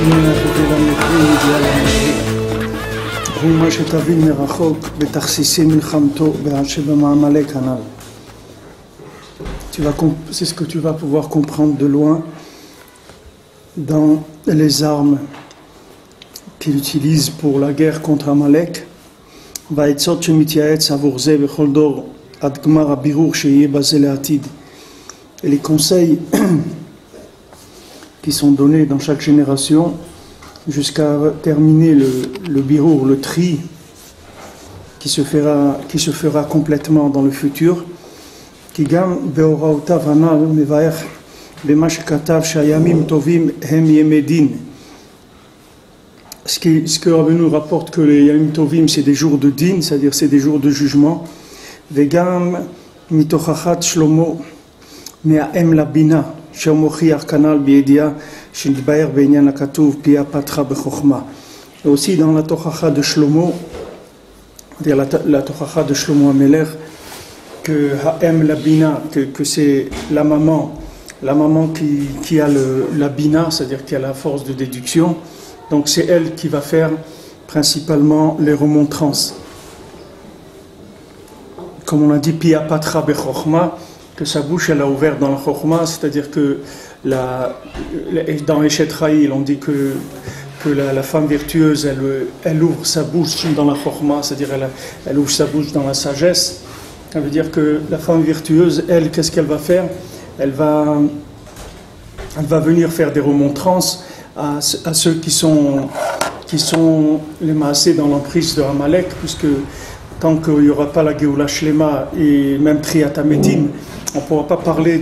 שומע בגיל המקרים הגיע למקרים. הוא מה שתבין מרחוק בתכסיסי מלחמתו שבמעמלק הנ"ל. C'est ce que tu vas pouvoir comprendre de loin dans les armes qu'il utilise pour la guerre contre Amalek. והעצות שמתייעץ עבור זה בכל דור עד גמר הבירור שיהיה בזה לעתיד. Et les conseils qui sont donnés dans chaque génération jusqu'à terminer le birour, le tri qui se fera complètement dans le futur. כי גם בהוראותיו הנ"ל מבאר במה שכתב שהימים טובים הם ימי דין. Ce que Rabbi nous rapporte que les Yamim Tovim c'est des jours de din, c'est-à-dire c'est des jours de jugement. וגם מתוכחת שלמה מהאם לבינה שמוכיח כנ"ל בידיעה שנתבהר בעניין הכתוב פיה פתחה בחוכמה. Et aussi dans la Tochacha de Shlomo, la Tochacha de Shlomo HaMelech, que Ha'em la Bina, que c'est la maman qui a la Bina, c'est-à-dire qui a la force de déduction. Donc c'est elle qui va faire principalement les remontrances. Comme on a dit, Pia Patra Bechokma, que sa bouche elle a ouvert dans la Chokma, c'est-à-dire que dans Eshet Raïl, on dit que la femme vertueuse, elle ouvre sa bouche dans la Chokma, c'est-à-dire elle ouvre sa bouche dans la sagesse. Ça veut dire que la femme vertueuse, elle, qu'est-ce qu'elle va faire? Elle va venir faire des remontrances à ceux qui sont les maasés dans l'emprise de Amalek, puisque tant qu'il n'y aura pas la Géoula Shlema et même Triat Hametim, on ne pourra pas parler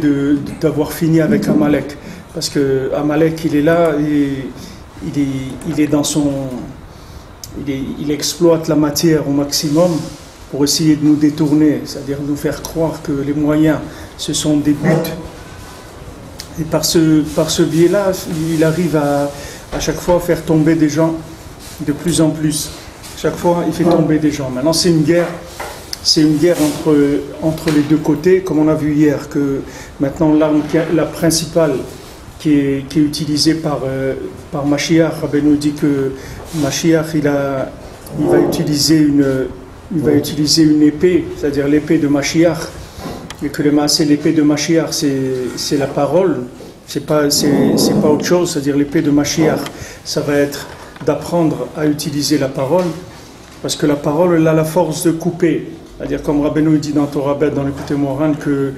d'avoir fini avec Amalek, parce que Amalek il est là et il exploite la matière au maximum pour essayer de nous détourner, c'est-à-dire nous faire croire que les moyens ce sont des buts. Et par ce biais-là, il arrive à chaque fois à faire tomber des gens de plus en plus. Chaque fois, il fait tomber des gens. Maintenant, c'est une guerre entre les deux côtés, comme on a vu hier, que maintenant l'arme la principale qui est utilisée par Mashiach, Rabbi nous dit que Mashiach, il va utiliser une épée, c'est-à-dire l'épée de Mashiach, et que l'épée de Mashiach, c'est la parole, c'est pas autre chose, c'est-à-dire l'épée de Mashiach, ça va être d'apprendre à utiliser la parole, parce que la parole, elle a la force de couper, c'est-à-dire comme Rabbeinu dit dans Torah Bet, dans l'écouté Moran, que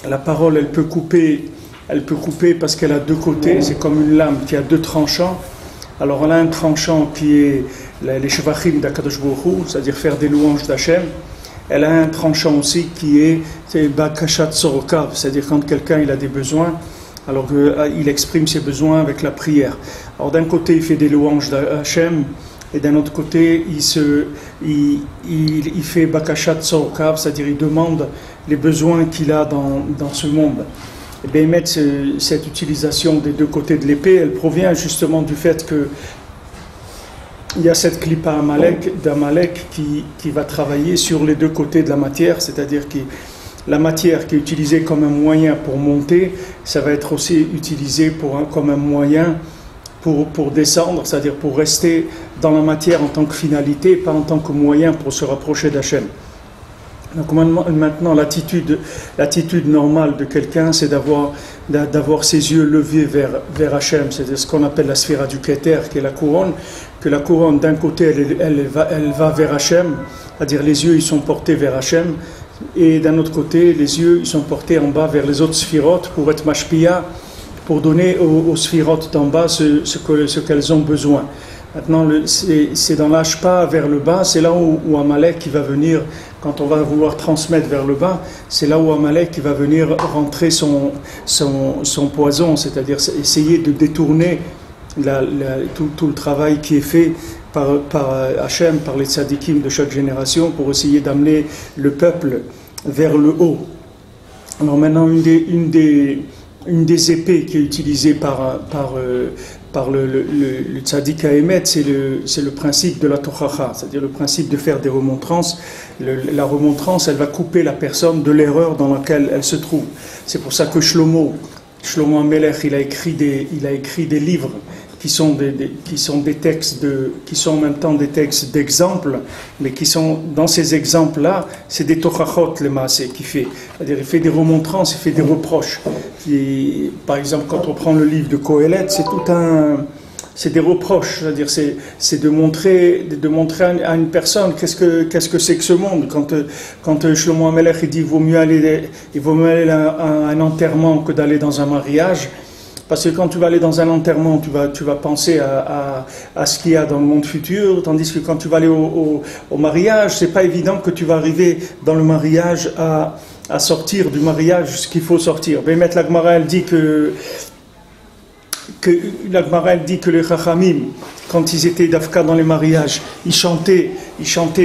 la parole, elle peut couper parce qu'elle a deux côtés, c'est comme une lame qui a deux tranchants. Alors elle a un tranchant qui est les shvachim d'Akadosh Baruch Hu, c'est-à-dire faire des louanges d'Hachem. Elle a un tranchant aussi qui est bakashat sorokav, c'est-à-dire quand quelqu'un il a des besoins, alors il exprime ses besoins avec la prière. Alors d'un côté il fait des louanges d'Hachem, et d'un autre côté il fait bakashat sorokav, c'est-à-dire il demande les besoins qu'il a dans ce monde. Et bien mettre cette utilisation des deux côtés de l'épée, elle provient justement du fait que il y a cette clipa d'Amalek qui va travailler sur les deux côtés de la matière, c'est-à-dire que la matière qui est utilisée comme un moyen pour monter, ça va être aussi utilisé comme un moyen pour descendre, c'est-à-dire pour rester dans la matière en tant que finalité, pas en tant que moyen pour se rapprocher d'Hachem. Donc maintenant l'attitude normale de quelqu'un, c'est d'avoir ses yeux levés vers Hachem, c'est ce qu'on appelle la sphira du Keter, qui est la couronne, que la couronne d'un côté elle va vers Hachem, c'est-à-dire les yeux ils sont portés vers Hachem, et d'un autre côté les yeux ils sont portés en bas vers les autres sphirotes pour être mashpia, pour donner aux sphirotes d'en bas ce qu'elles ont besoin. Maintenant, c'est dans l'ashpa vers le bas, c'est là où Amalek qui va venir, quand on va vouloir transmettre vers le bas, c'est là où Amalek qui va venir rentrer son poison, c'est-à-dire essayer de détourner tout le travail qui est fait par Hachem, par les tzadikim de chaque génération, pour essayer d'amener le peuple vers le haut. Alors maintenant, une des épées qui est utilisée par le tzaddik Haemet, c'est le principe de la Tochacha, c'est-à-dire le principe de faire des remontrances. La remontrance, elle va couper la personne de l'erreur dans laquelle elle se trouve. C'est pour ça que Shlomo HaMelech, il a écrit des livres qui sont des textes qui sont en même temps des textes d'exemples, mais qui sont dans ces exemples-là, c'est des tochachot le maasé qui fait. C'est-à-dire, il fait des remontrances, il fait des reproches. Par exemple, quand on prend le livre de Kohelet, c'est des reproches, c'est-à-dire c'est de montrer à une personne qu'est-ce que c'est que ce monde. Quand Shlomo HaMelech il dit il vaut mieux aller à un enterrement que d'aller dans un mariage, parce que quand tu vas aller dans un enterrement, tu vas penser à ce qu'il y a dans le monde futur, tandis que quand tu vas aller au mariage, c'est pas évident que tu vas arriver dans le mariage à sortir du mariage ce qu'il faut sortir. Bémet la Gemara elle dit que les Chachamim, quand ils étaient d'Afka dans les mariages, ils chantaient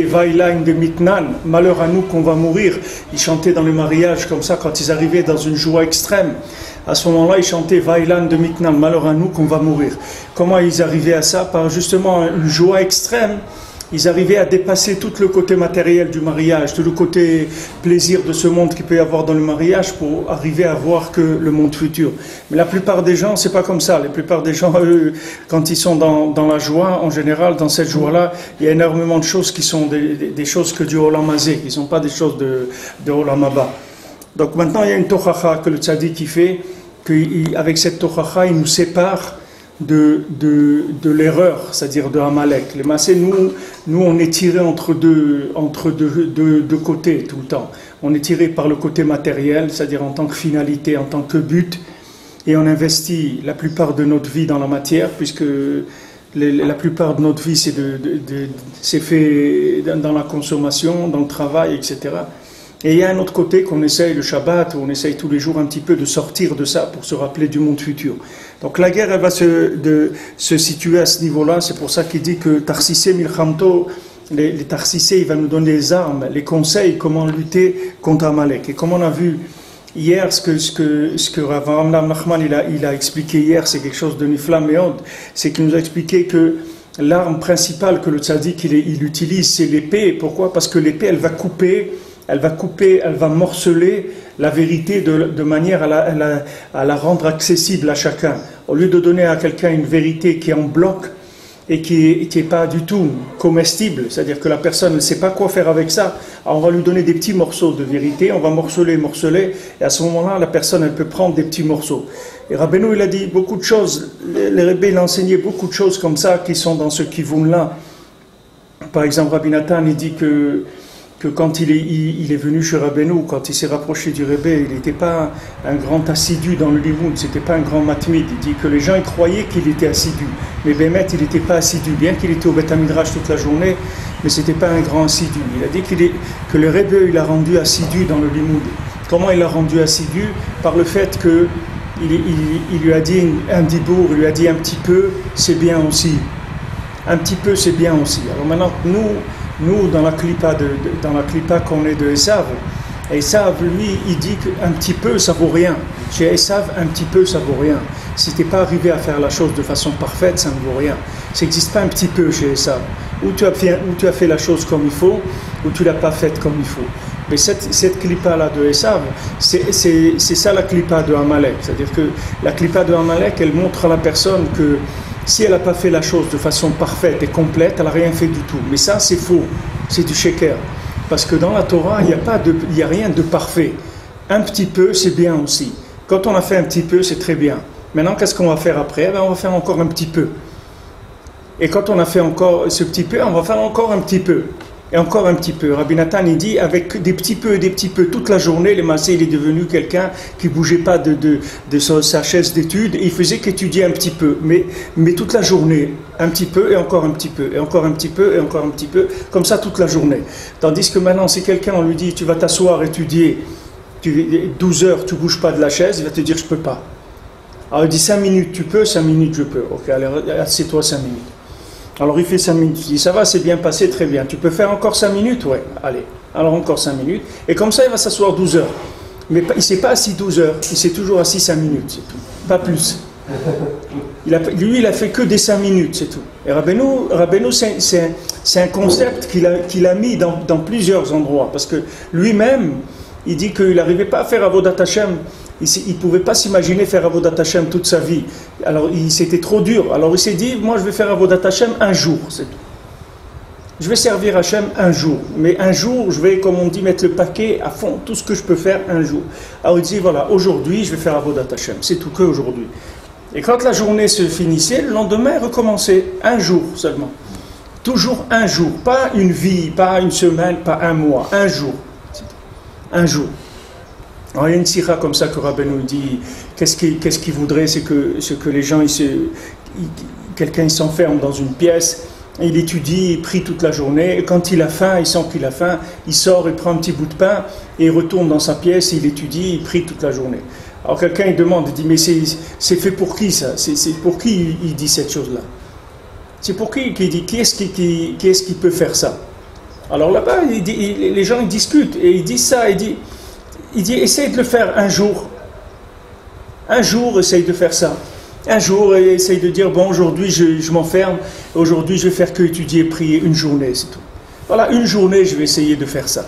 Vailain de Mitnan, malheur à nous qu'on va mourir. Ils chantaient dans les mariages comme ça, quand ils arrivaient dans une joie extrême. À ce moment-là, ils chantaient Vailan de Mitnan, malheur à nous qu'on va mourir. Comment ils arrivaient à ça? Par justement une joie extrême. Ils arrivaient à dépasser tout le côté matériel du mariage, tout le côté plaisir de ce monde qu'il peut y avoir dans le mariage pour arriver à voir que le monde futur. Mais la plupart des gens, c'est pas comme ça. La plupart des gens, eux, quand ils sont dans la joie, en général, dans cette joie-là, il y a énormément de choses qui sont des choses que du Olam Hazé, qui ne sont pas des choses de Olam Haba. Donc maintenant, il y a une tochacha que le tzaddik qui fait, qu'avec cette tochacha, il nous sépare de l'erreur, c'est-à-dire de Amalek. Les massés, nous on est tirés entre deux côtés tout le temps. On est tiré par le côté matériel, c'est-à-dire en tant que finalité, en tant que but, et on investit la plupart de notre vie dans la matière, puisque la plupart de notre vie c'est fait dans la consommation, dans le travail, etc. Et il y a un autre côté qu'on essaye le Shabbat, où on essaye tous les jours un petit peu de sortir de ça pour se rappeler du monde futur. Donc la guerre, elle va se situer à ce niveau-là. C'est pour ça qu'il dit que Tarsissé Milchamto, les Tarsissé, il va nous donner les armes, les conseils, comment lutter contre Amalek. Et comme on a vu hier, ce que Rav Amram Nachman il a expliqué hier, c'est quelque chose de Nifla Meod, c'est qu'il nous a expliqué que l'arme principale que le tzaddik il utilise, c'est l'épée. Pourquoi? Parce que l'épée, elle va morceler la vérité de manière à la rendre accessible à chacun. Au lieu de donner à quelqu'un une vérité qui est en bloc et qui est pas du tout comestible, c'est-à-dire que la personne ne sait pas quoi faire avec ça, alors on va lui donner des petits morceaux de vérité, on va morceler, et à ce moment-là, la personne, elle peut prendre des petits morceaux. Et Rabbeinu, il a dit beaucoup de choses, les Rebbe, il a enseigné beaucoup de choses comme ça qui sont dans ce kivun-là. Par exemple, Rabbi Nathan, il dit que quand il est venu chez Rabbeinu, quand il s'est rapproché du Rebbe, il n'était pas un grand assidu dans le Limoud, c'était pas un grand matmid. Il dit que les gens ils croyaient qu'il était assidu, mais Bémet il n'était pas assidu, bien qu'il était au Beth Midrash toute la journée, mais c'était pas un grand assidu. Il a dit que le Rebbe il a rendu assidu dans le Limoud. Comment il l'a rendu assidu? Par le fait que il lui a dit un dibour, il lui a dit un petit peu, c'est bien aussi. Un petit peu, c'est bien aussi. Alors maintenant, nous, dans la clipa qu'on est de Esav, lui, il dit qu'un petit peu, ça vaut rien. Chez Esav, un petit peu, ça vaut rien. Si tu n'es pas arrivé à faire la chose de façon parfaite, ça ne vaut rien. Ça n'existe pas un petit peu chez Esav. Ou tu as fait la chose comme il faut, ou tu ne l'as pas faite comme il faut. Mais cette clipa-là de Esav, c'est ça la clipa de Amalek. C'est-à-dire que la clipa de Amalek, elle montre à la personne que si elle n'a pas fait la chose de façon parfaite et complète, elle n'a rien fait du tout. Mais ça, c'est faux. C'est du sheker. Parce que dans la Torah, il n'y a rien de parfait. Un petit peu, c'est bien aussi. Quand on a fait un petit peu, c'est très bien. Maintenant, qu'est-ce qu'on va faire après? On va faire encore un petit peu. Et quand on a fait encore ce petit peu, on va faire encore un petit peu. Et encore un petit peu. Rabbi Nathan, il dit, avec des petits peu et des petits peu, toute la journée, le Massé, il est devenu quelqu'un qui ne bougeait pas de sa chaise d'études, et il faisait qu'étudier un petit peu. Mais toute la journée, un petit peu, et encore un petit peu, et encore un petit peu, et encore un petit peu, comme ça toute la journée. Tandis que maintenant, si quelqu'un, on lui dit, tu vas t'asseoir, étudier, 12 heures, tu ne bouges pas de la chaise, il va te dire, je ne peux pas. Alors il dit, 5 minutes, tu peux, 5 minutes, je peux. Ok, allez, assieds-toi 5 minutes. Alors il fait 5 minutes, il dit ça va, c'est bien passé, très bien. Tu peux faire encore 5 minutes? Ouais, allez. Alors encore 5 minutes. Et comme ça, il va s'asseoir 12 heures. Mais il ne s'est pas assis 12 heures, il s'est toujours assis 5 minutes, c'est tout. Pas plus. Lui, il a fait que des 5 minutes, c'est tout. Et Rabbeinu, c'est un concept qu'il a mis dans plusieurs endroits. Parce que lui-même, il dit qu'il n'arrivait pas à faire Avodat Hashem Il ne pouvait pas s'imaginer faire Avodat Hashem toute sa vie. Alors c'était trop dur. Alors il s'est dit, moi je vais faire Avodat Hashem un jour, c'est tout. Je vais servir Hashem un jour. Mais un jour, je vais, comme on dit, mettre le paquet à fond, tout ce que je peux faire un jour. Alors il dit, voilà, aujourd'hui je vais faire Avodat Hashem. C'est tout que aujourd'hui. Et quand la journée se finissait, le lendemain recommençait. Un jour seulement. Toujours un jour. Pas une vie, pas une semaine, pas un mois. Un jour. Un jour. Alors, il y a une sira comme ça que Rabbeinu dit, qu'est-ce qu'il voudrait, c'est que les gens, quelqu'un s'enferme dans une pièce, il étudie, il prie toute la journée, et quand il a faim, il sent qu'il a faim, il sort, il prend un petit bout de pain, et il retourne dans sa pièce, il étudie, il prie toute la journée. Alors quelqu'un il demande, il dit, mais c'est fait pour qui ça? C'est pour qui il dit cette chose-là? C'est pour qui qu'il dit, qui est-ce qui peut faire ça? Alors là-bas, les gens ils discutent, et ils disent ça, il dit, essaye de le faire un jour. Un jour, essaye de faire ça. Un jour, essaye de dire, bon, aujourd'hui, je m'enferme. Aujourd'hui, je vais faire que étudier et prier une journée, c'est tout. Voilà, une journée, je vais essayer de faire ça.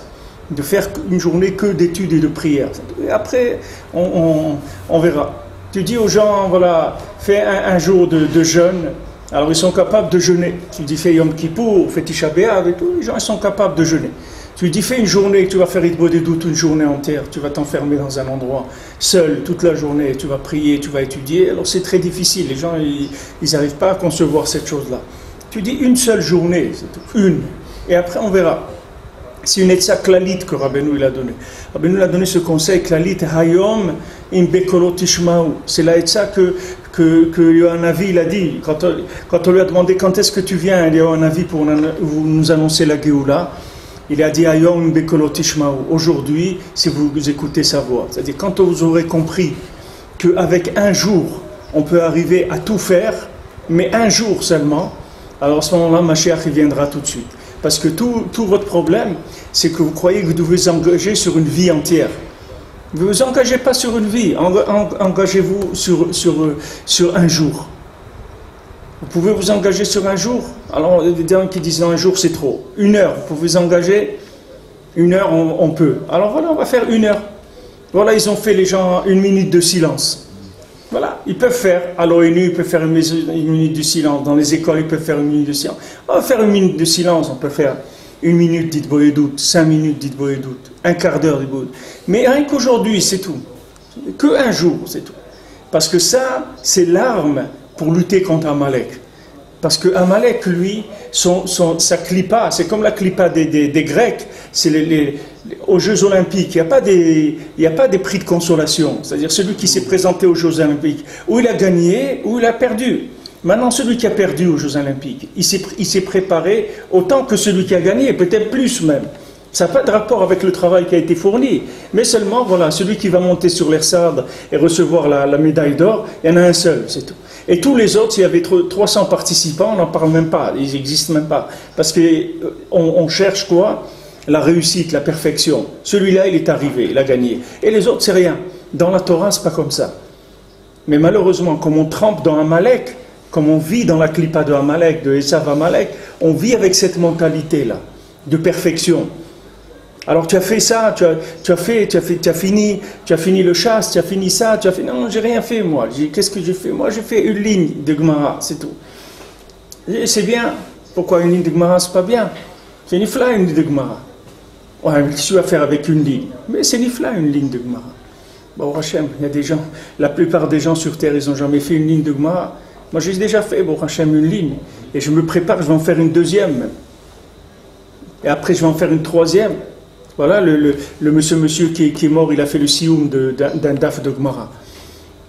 De faire une journée que d'études et de prières. Et après, on verra. Tu dis aux gens, voilà, fais un jour de jeûne. Alors, ils sont capables de jeûner. Tu dis, fais Yom Kippour, fais Tisha B'Av et tout. Les gens, ils sont capables de jeûner. Tu lui dis, fais une journée, tu vas faire Hitbod et doute une journée entière, tu vas t'enfermer dans un endroit seul toute la journée, tu vas prier, tu vas étudier. Alors c'est très difficile, les gens ils n'arrivent pas à concevoir cette chose-là. Tu dis une seule journée, c'est tout, une, et après on verra. C'est une etza klalit que Rabbeinu il a donné. Rabbeinu il a donné ce conseil, klalit hayom im bekolot tishma'u. C'est la etza que Yohanavi il a dit, quand on lui a demandé quand est-ce que tu viens, Yohanavi, pour nous annoncer la Géoula. Il a dit Ayom bekolot tishma'u. Aujourd'hui, si vous écoutez sa voix, c'est-à-dire quand vous aurez compris qu'avec un jour, on peut arriver à tout faire, mais un jour seulement, alors à ce moment-là, Mashiach il viendra tout de suite. Parce que tout votre problème, c'est que vous croyez que vous devez vous engager sur une vie entière. Vous ne vous engagez pas sur une vie, engagez-vous sur un jour. Vous pouvez vous engager sur un jour. Alors, il y a des gens qui disent un jour c'est trop. Une heure, vous pouvez vous engager. Une heure, on peut. Alors voilà, on va faire une heure. Voilà, ils ont fait les gens une minute de silence. Voilà, ils peuvent faire. À l'ONU, ils peuvent faire une minute de silence. Dans les écoles, ils peuvent faire une minute de silence. On va faire une minute de silence. On peut faire une minute d'Hitbod et doute, 5 minutes d'Hitbod et doute, un quart d'heure d'Hitbod. Mais rien qu'aujourd'hui, c'est tout. Que un jour, c'est tout. Parce que ça, c'est l'arme pour lutter contre Amalek. Parce que Amalek, lui, sa clipa, c'est comme la clipa des Grecs, c'est aux Jeux Olympiques, il n'y a pas des prix de consolation. C'est-à-dire celui qui s'est présenté aux Jeux Olympiques, ou il a gagné, ou il a perdu. Maintenant, celui qui a perdu aux Jeux Olympiques, il s'est préparé autant que celui qui a gagné, peut-être plus même. Ça n'a pas de rapport avec le travail qui a été fourni, mais seulement, voilà, celui qui va monter sur l'Ersad et recevoir la médaille d'or, il y en a un seul, c'est tout. Et tous les autres, s'il y avait 300 participants, on n'en parle même pas, ils n'existent même pas. Parce qu'on cherche quoi? La réussite, la perfection. Celui-là, il est arrivé, il a gagné. Et les autres, c'est rien. Dans la Torah, c'est pas comme ça. Mais malheureusement, comme on trempe dans Amalek, comme on vit dans la clipa de Amalek, de Esav Amalek, on vit avec cette mentalité-là, de perfection. Alors tu as fait ça, tu as fini le chasse, tu as fini ça, tu as fait... Non, j'ai rien fait moi. Qu'est-ce que j'ai fait? Moi j'ai fait une ligne de Gemara, c'est tout. Et c'est bien. Pourquoi une ligne de Gemara, c'est pas bien? C'est nifla une ligne de Gemara. Ouais, mais qu'est-ce que tu vas faire avec une ligne? Mais c'est nifla une ligne de Gemara. Bon, Hachem, il y a des gens, la plupart des gens sur Terre, ils n'ont jamais fait une ligne de Gemara. Moi j'ai déjà fait, bon Hachem, une ligne. Et je me prépare, je vais en faire une deuxième même. Et après je vais en faire une troisième. Voilà, le monsieur qui est mort, il a fait le sioum d'un daf de Gemara.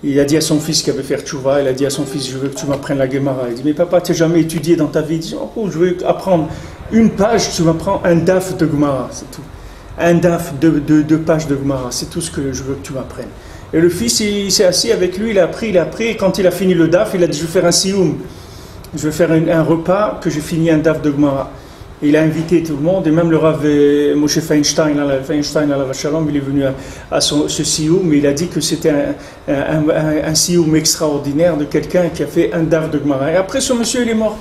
Il a dit à son fils qui avait fait tchouva, il a dit à son fils, je veux que tu m'apprennes la Gemara. Il dit, mais papa, tu n'as jamais étudié dans ta vie? Il dit, oh, je veux apprendre une page, tu m'apprends un daf de Gemara, c'est tout. Un daf de pages de Gemara, c'est tout ce que je veux que tu m'apprennes. Et le fils, il s'est assis avec lui, il a appris, et quand il a fini le daf, il a dit, je vais faire un sioum. Je vais faire un repas que j'ai fini un daf de Gemara. Il a invité tout le monde, et même le Rav Moshe Feinstein, à Shalom, il est venu à ce sioum, mais il a dit que c'était un sioum extraordinaire de quelqu'un qui a fait un daf de Gemara. Et après, ce monsieur, il est mort.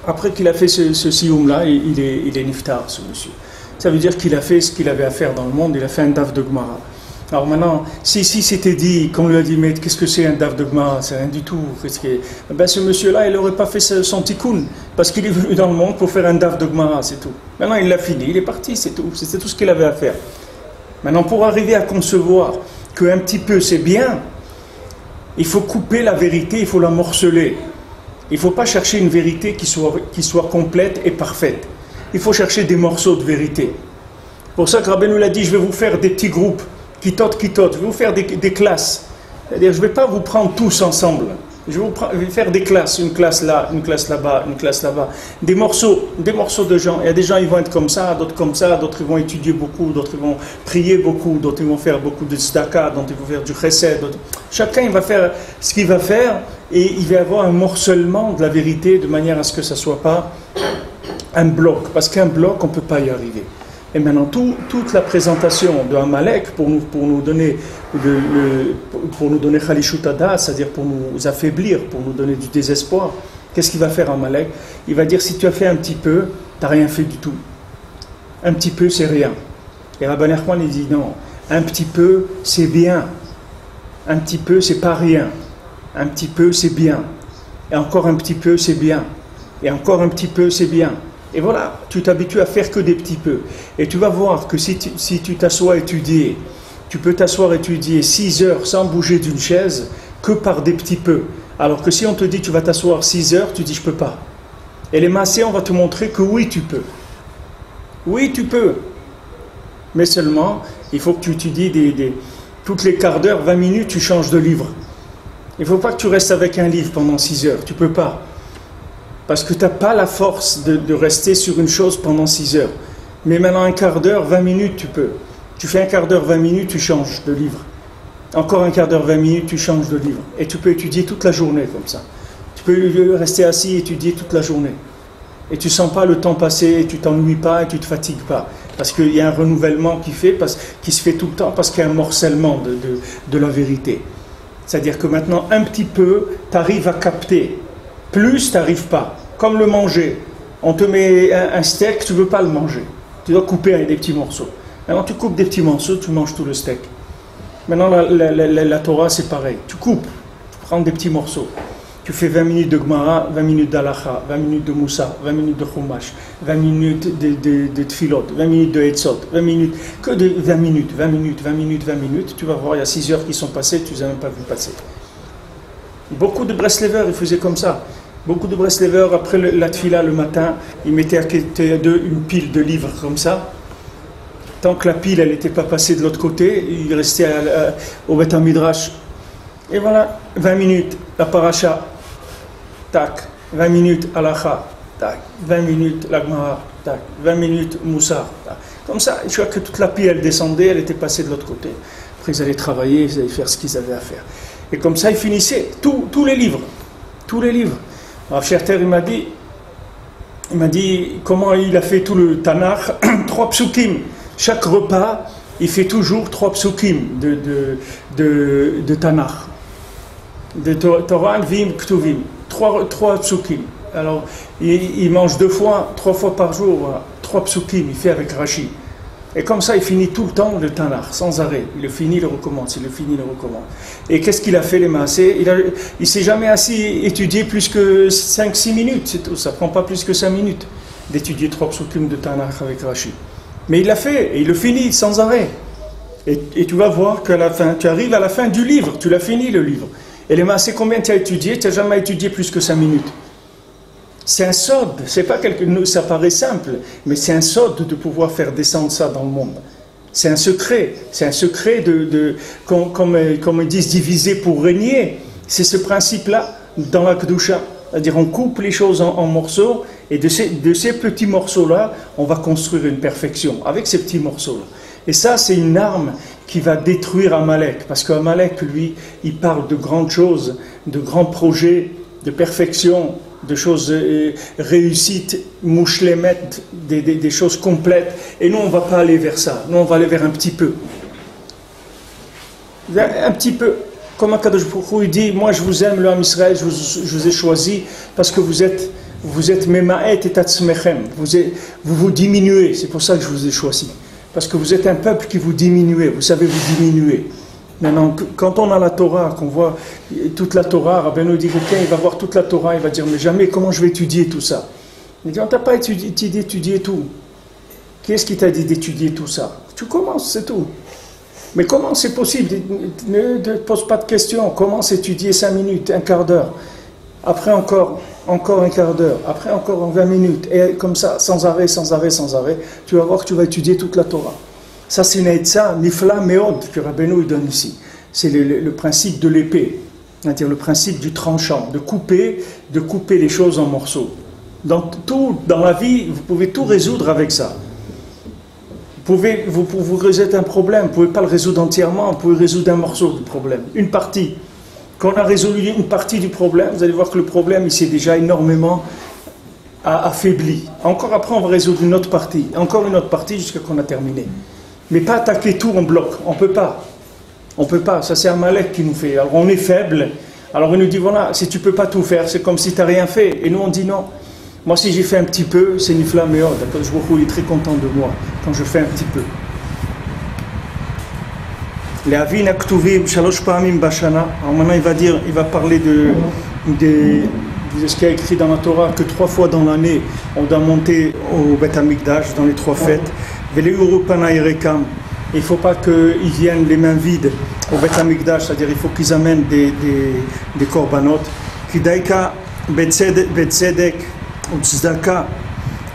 Après qu'il a fait ce sioum-là, il est niftar, ce monsieur. Ça veut dire qu'il a fait ce qu'il avait à faire dans le monde, il a fait un daf de Gemara. Alors maintenant, si c'était dit, comme on lui a dit, mais qu'est-ce que c'est un daf de Gemara? C'est rien du tout. Ben, ce monsieur-là, il n'aurait pas fait son tikkun, parce qu'il est venu dans le monde pour faire un daf de Gemara, c'est tout. Maintenant, il l'a fini, il est parti, c'est tout. C'était tout ce qu'il avait à faire. Maintenant, pour arriver à concevoir qu'un petit peu c'est bien, il faut couper la vérité, il faut la morceler. Il ne faut pas chercher une vérité qui soit complète et parfaite. Il faut chercher des morceaux de vérité. Pour ça que Rabbeinu l'a dit, je vais vous faire des petits groupes, qui totent, je vais vous faire des classes. C'est-à-dire, je ne vais pas vous prendre tous ensemble. Je vais faire des classes, une classe là, une classe là-bas, une classe là-bas. Des morceaux de gens. Il y a des gens, ils vont être comme ça, d'autres ils vont étudier beaucoup, d'autres ils vont prier beaucoup, d'autres ils vont faire beaucoup de tzedaka, d'autres ils vont faire du chesed. Chacun, il va faire ce qu'il va faire et il va avoir un morcellement de la vérité de manière à ce que ça ne soit pas un bloc. Parce qu'un bloc, on ne peut pas y arriver. Et maintenant, toute la présentation de Amalek pour nous donner Khalishut Ada, c'est-à-dire pour nous affaiblir, pour nous donner du désespoir, qu'est-ce qu'il va faire Amalek? Il va dire, si tu as fait un petit peu, tu n'as rien fait du tout. Un petit peu, c'est rien. Et Rabban Nachman, il dit non, un petit peu, c'est bien. Un petit peu, c'est pas rien. Un petit peu, c'est bien. Et encore un petit peu, c'est bien. Et encore un petit peu, c'est bien. Et voilà, tu t'habitues à faire que des petits peu. Et tu vas voir que si tu t'assois à étudier, tu peux t'asseoir à étudier 6 heures sans bouger d'une chaise que par des petits peu. Alors que si on te dit tu vas t'asseoir 6 heures, tu dis je peux pas. Et les massés, on va te montrer que oui, tu peux. Oui, tu peux. Mais seulement, il faut que tu étudies toutes les quarts d'heure, 20 minutes, tu changes de livre. Il ne faut pas que tu restes avec un livre pendant 6 heures. Tu peux pas. Parce que tu n'as pas la force de rester sur une chose pendant 6 heures. Mais maintenant, un quart d'heure, 20 minutes, tu peux. Tu fais un quart d'heure, 20 minutes, tu changes de livre. Encore un quart d'heure, 20 minutes, tu changes de livre. Et tu peux étudier toute la journée comme ça. Tu peux rester assis et étudier toute la journée. Et tu ne sens pas le temps passer, et tu ne t'ennuies pas, et tu ne te fatigues pas. Parce qu'il y a un renouvellement qui se fait tout le temps, parce qu'il y a un morcellement de la vérité. C'est-à-dire que maintenant, un petit peu, tu arrives à capter. Plus, tu n'arrives pas. Comme le manger. On te met un steak, tu ne veux pas le manger. Tu dois couper avec des petits morceaux. Maintenant, tu coupes des petits morceaux, tu manges tout le steak. Maintenant, la Torah, c'est pareil. Tu coupes, tu prends des petits morceaux. Tu fais 20 minutes de Gemara, 20 minutes d'Alacha, 20 minutes de Moussa, 20 minutes de Chumash, 20 minutes de Tfilot, 20 minutes de Etzot, 20 minutes, que de 20 minutes, 20 minutes, 20 minutes, 20 minutes. Tu vas voir, il y a 6 heures qui sont passées, tu ne les as même pas vu passer. Beaucoup de Breslevers, ils faisaient comme ça. Beaucoup de Breslevers, après la tfila le matin, ils mettaient à côté d'eux une pile de livres comme ça. Tant que la pile, elle n'était pas passée de l'autre côté, ils restaient au Beth Midrash. Et voilà, 20 minutes, la paracha, tac, 20 minutes Alacha, tac, 20 minutes la Gemara, tac, 20 minutes Moussa, tac. Comme ça, je vois que toute la pile, elle descendait, elle était passée de l'autre côté. Après, ils allaient travailler, ils allaient faire ce qu'ils avaient à faire. Et comme ça, ils finissaient tous les livres. Tous les livres. Alors, Scherter, il m'a dit comment il a fait tout le Tanakh, 3 psukim. Chaque repas, il fait toujours 3 psukim de Tanakh. De Torah, Vim, Ktuvim. 3 psukim. Alors, il mange 3 fois par jour, 3 psukim, il fait avec Rashi. Et comme ça, il finit tout le temps le Tanakh, sans arrêt. Il le finit, il le recommence, il le finit, il le recommence. Et qu'est-ce qu'il a fait, les maasés? Il ne s'est jamais assis étudier plus que 5-6 minutes, c'est tout. Ça ne prend pas plus que 5 minutes d'étudier 3 psukim de Tanakh avec Rashi. Mais il l'a fait, et il le finit sans arrêt. Et tu vas voir qu'à la fin, tu arrives à la fin du livre, tu l'as fini le livre. Et les maasés, combien tu as étudié? Tu n'as jamais étudié plus que 5 minutes. C'est un sod, c'est pas ça paraît simple, mais c'est un sod de pouvoir faire descendre ça dans le monde. C'est un secret comme ils disent, diviser pour régner. C'est ce principe-là dans la Kedusha. C'est-à-dire on coupe les choses en morceaux, et de ces petits morceaux-là, on va construire une perfection, avec ces petits morceaux-là. Et ça, c'est une arme qui va détruire Amalek, parce qu'Amalek, lui, il parle de grandes choses, de grands projets, de perfection, de choses réussites, mouchlemet, des choses complètes. Et nous, on ne va pas aller vers ça. Nous, on va aller vers un petit peu. Un petit peu. Comme Akadosh Baruch Hu, il dit, moi, je vous aime, le Ham Israël, je vous ai choisi parce que vous êtes memaet et tatzmechem. Vous vous diminuez. C'est pour ça que je vous ai choisi. Parce que vous êtes un peuple qui vous diminuez, vous savez vous diminuer. Maintenant, quand on a la Torah, qu'on voit toute la Torah, Rabbeinu dit quelqu'un, il va voir toute la Torah, il va dire, mais jamais, comment je vais étudier tout ça? Il dit, on t'a pas étudié tout. Qui est-ce qui t'a dit d'étudier tout ça? Tu commences, c'est tout. Mais comment c'est possible? Ne te pose pas de questions. Commence à étudier 5 minutes, un quart d'heure. Après encore un quart d'heure. Après encore 20 minutes. Et comme ça, sans arrêt. Tu vas voir que tu vas étudier toute la Torah. Ça, c'est une aïtza, nifla meod, que Rabbeinu il donne ici. C'est le principe de l'épée. C'est-à-dire le principe du tranchant. De couper les choses en morceaux. Dans la vie, vous pouvez tout résoudre avec ça. Vous résoudre un problème, vous ne pouvez pas le résoudre entièrement, vous pouvez résoudre un morceau du problème, une partie. Quand on a résolu une partie du problème, vous allez voir que le problème il s'est déjà énormément affaibli. Encore après, on va résoudre une autre partie, encore une autre partie jusqu'à qu'on a terminé. Mais pas attaquer tout en bloc, on ne peut pas. On ne peut pas, ça c'est un Amalek qui nous fait. Alors on est faible, alors il nous dit voilà, si tu ne peux pas tout faire, c'est comme si tu n'as rien fait. Et nous on dit non. Moi, si j'ai fait un petit peu, c'est Nifla Meod. Je vois est très content de moi quand je fais un petit peu. Le'avin aktuvim shalosh pa'amim bashana. Alors maintenant, il va parler de ce qu'il y a écrit dans la Torah que 3 fois dans l'année, on doit monter au Beth Amikdash dans les 3 fêtes. Ve'le'uru panay rekam. Il ne faut pas qu'ils viennent les mains vides au Beth Amikdash, c'est-à-dire il faut qu'ils amènent des korbanot. Kidaika betzedek. וצדקה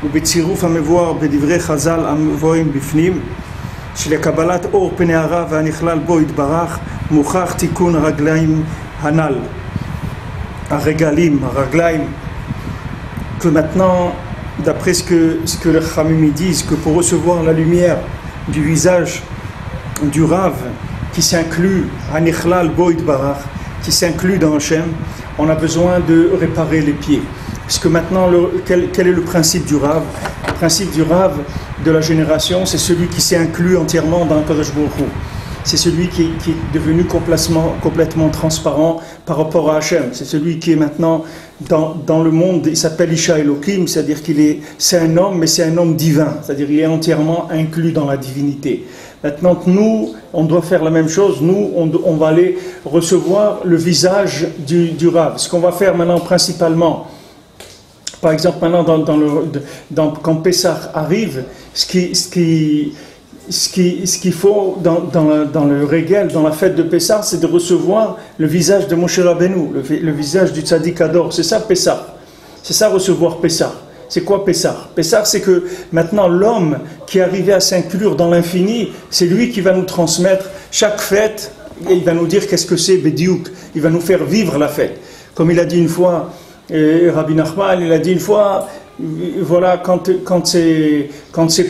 ובצירוף המבואר בדברי חז"ל המבוארים בפנים שלקבלת אור פני הרע והנכלל בו יתברך מוכח תיקון הרגליים הנ"ל הרגלים que maintenant d'après ce que les Chachamim disent que pour recevoir la lumière du visage du Rav qui s'inclut הנכלל בו יתברך qui s'inclut dans Hachem, on a besoin de réparer les pieds. Parce que maintenant, quel est le principe du Rav? Le principe du Rav de la génération, c'est celui qui s'est inclus entièrement dans Kadosh Baruch Hu. C'est celui qui est devenu complètement transparent par rapport à Hachem. C'est celui qui est maintenant dans le monde, il s'appelle Isha Elohim, c'est-à-dire c'est un homme, mais c'est un homme divin. C'est-à-dire qu'il est entièrement inclus dans la divinité. Maintenant, nous, on doit faire la même chose. Nous, on va aller recevoir le visage du Rav. Ce qu'on va faire maintenant principalement, par exemple, maintenant, quand Pessah arrive, ce qu'il faut dans le Régel, dans la fête de Pessah, c'est de recevoir le visage de Moshe Rabbeinu, le visage du Tzaddik Ador. C'est ça Pessah. C'est ça recevoir Pessah. C'est quoi Pessah? Pessah, c'est que maintenant l'homme qui est arrivé à s'inclure dans l'infini, c'est lui qui va nous transmettre chaque fête, et il va nous dire qu'est-ce que c'est Bediouk. Il va nous faire vivre la fête. Comme il a dit une fois, Rabbi Nachman, il a dit une fois, voilà, quand c'est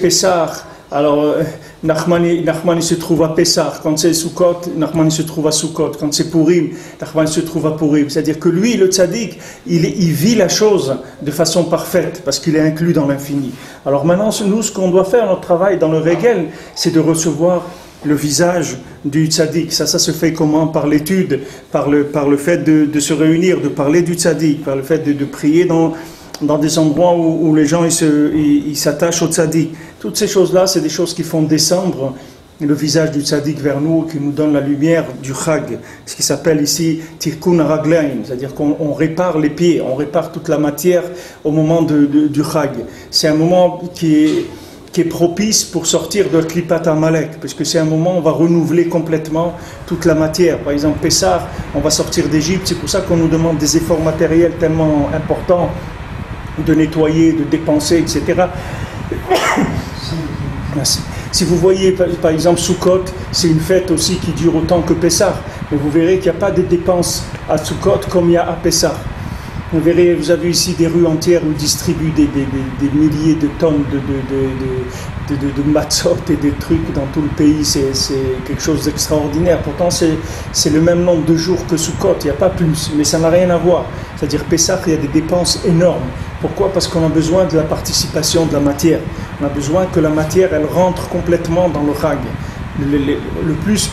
Pessah, alors Nachman il se trouve à Pessah, quand c'est Sukkot, Nachman il se trouve à Sukkot, quand c'est Purim, Nachman il se trouve à Purim. C'est-à-dire que lui, le tzaddik, il vit la chose de façon parfaite, parce qu'il est inclus dans l'infini. Alors maintenant, nous, ce qu'on doit faire, notre travail dans le Régel, c'est de recevoir le visage du tzaddik. Ça se fait comment? Par l'étude, par le fait de se réunir, de parler du tzaddik, par le fait de prier dans des endroits où les gens ils s'attachent au tzaddik. Toutes ces choses-là, c'est des choses qui font descendre le visage du tzaddik vers nous, qui nous donne la lumière du chag, ce qui s'appelle ici tikkun haraglaim, c'est-à-dire qu'on répare les pieds, on répare toute la matière au moment du chag. C'est un moment qui est propice pour sortir de Klipat Amalek, parce que c'est un moment où on va renouveler complètement toute la matière. Par exemple, Pessah, on va sortir d'Égypte, c'est pour ça qu'on nous demande des efforts matériels tellement importants, de nettoyer, de dépenser, etc. Merci. Si vous voyez, par exemple, Sukkot, c'est une fête aussi qui dure autant que Pessah, mais vous verrez qu'il n'y a pas de dépenses à Sukkot comme il y a à Pessah. Vous verrez, vous avez ici des rues entières où ils distribuent des milliers de tonnes de matzot et des trucs dans tout le pays. C'est quelque chose d'extraordinaire. Pourtant, c'est le même nombre de jours que Sukkot, il n'y a pas plus. Mais ça n'a rien à voir. C'est-à-dire, Pessah, il y a des dépenses énormes. Pourquoi? Parce qu'on a besoin de la participation de la matière. On a besoin que la matière, elle rentre complètement dans le chag. Le plus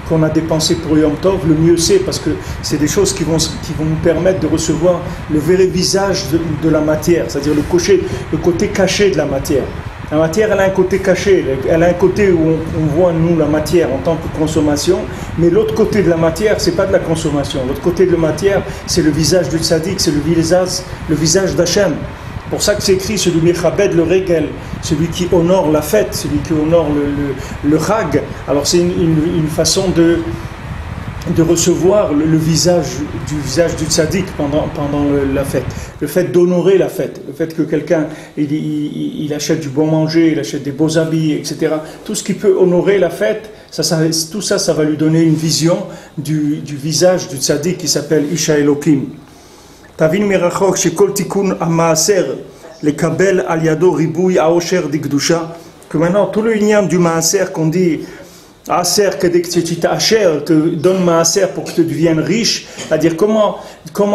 qu'on a dépensé pour Yom Tov, le mieux c'est, parce que c'est des choses qui vont nous permettre de recevoir le vrai visage de la matière, c'est-à-dire le côté caché de la matière. La matière, elle a un côté caché, elle a un côté où on voit, nous, la matière en tant que consommation, mais l'autre côté de la matière, c'est pas de la consommation. L'autre côté de la matière, c'est le visage du tzaddik, c'est le visage d'Hachem. C'est pour ça que c'est écrit celui Mechabed le Regel, celui qui honore la fête, celui qui honore le Chag. Alors c'est une façon de recevoir le visage du tzaddik pendant la fête. Le fait d'honorer la fête, le fait que quelqu'un il achète du bon manger, il achète des beaux habits, etc. Tout ce qui peut honorer la fête, tout ça, ça va lui donner une vision du visage du tzaddik qui s'appelle Isha Elokim. Tavin merachok shekol tikun hamaaser lekabel al yado ribui haosher dikdusha. Que maintenant tout le lien du maaser qu'on dit Aser, que tu t'achères, te donne maaser pour que tu deviennes riche, c'est-à-dire comment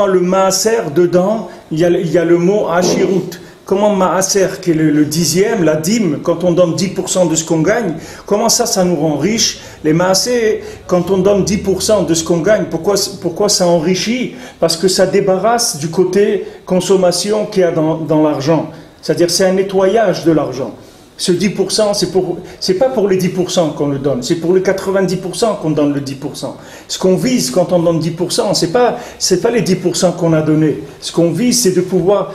le maaser dedans, il y a le mot ashirut. Comment maaser, qui est le dixième, la dîme, quand on donne 10% de ce qu'on gagne, comment ça nous rend riche? Les maaser, quand on donne 10% de ce qu'on gagne, pourquoi ça enrichit? Parce que ça débarrasse du côté consommation qu'il y a dans l'argent. C'est-à-dire c'est un nettoyage de l'argent. Ce 10%, c'est pas pour les 10% qu'on le donne, c'est pour les 90% qu'on donne le 10%. Ce qu'on vise quand on donne 10%, c'est pas les 10% qu'on a donné. Ce qu'on vise, c'est de pouvoir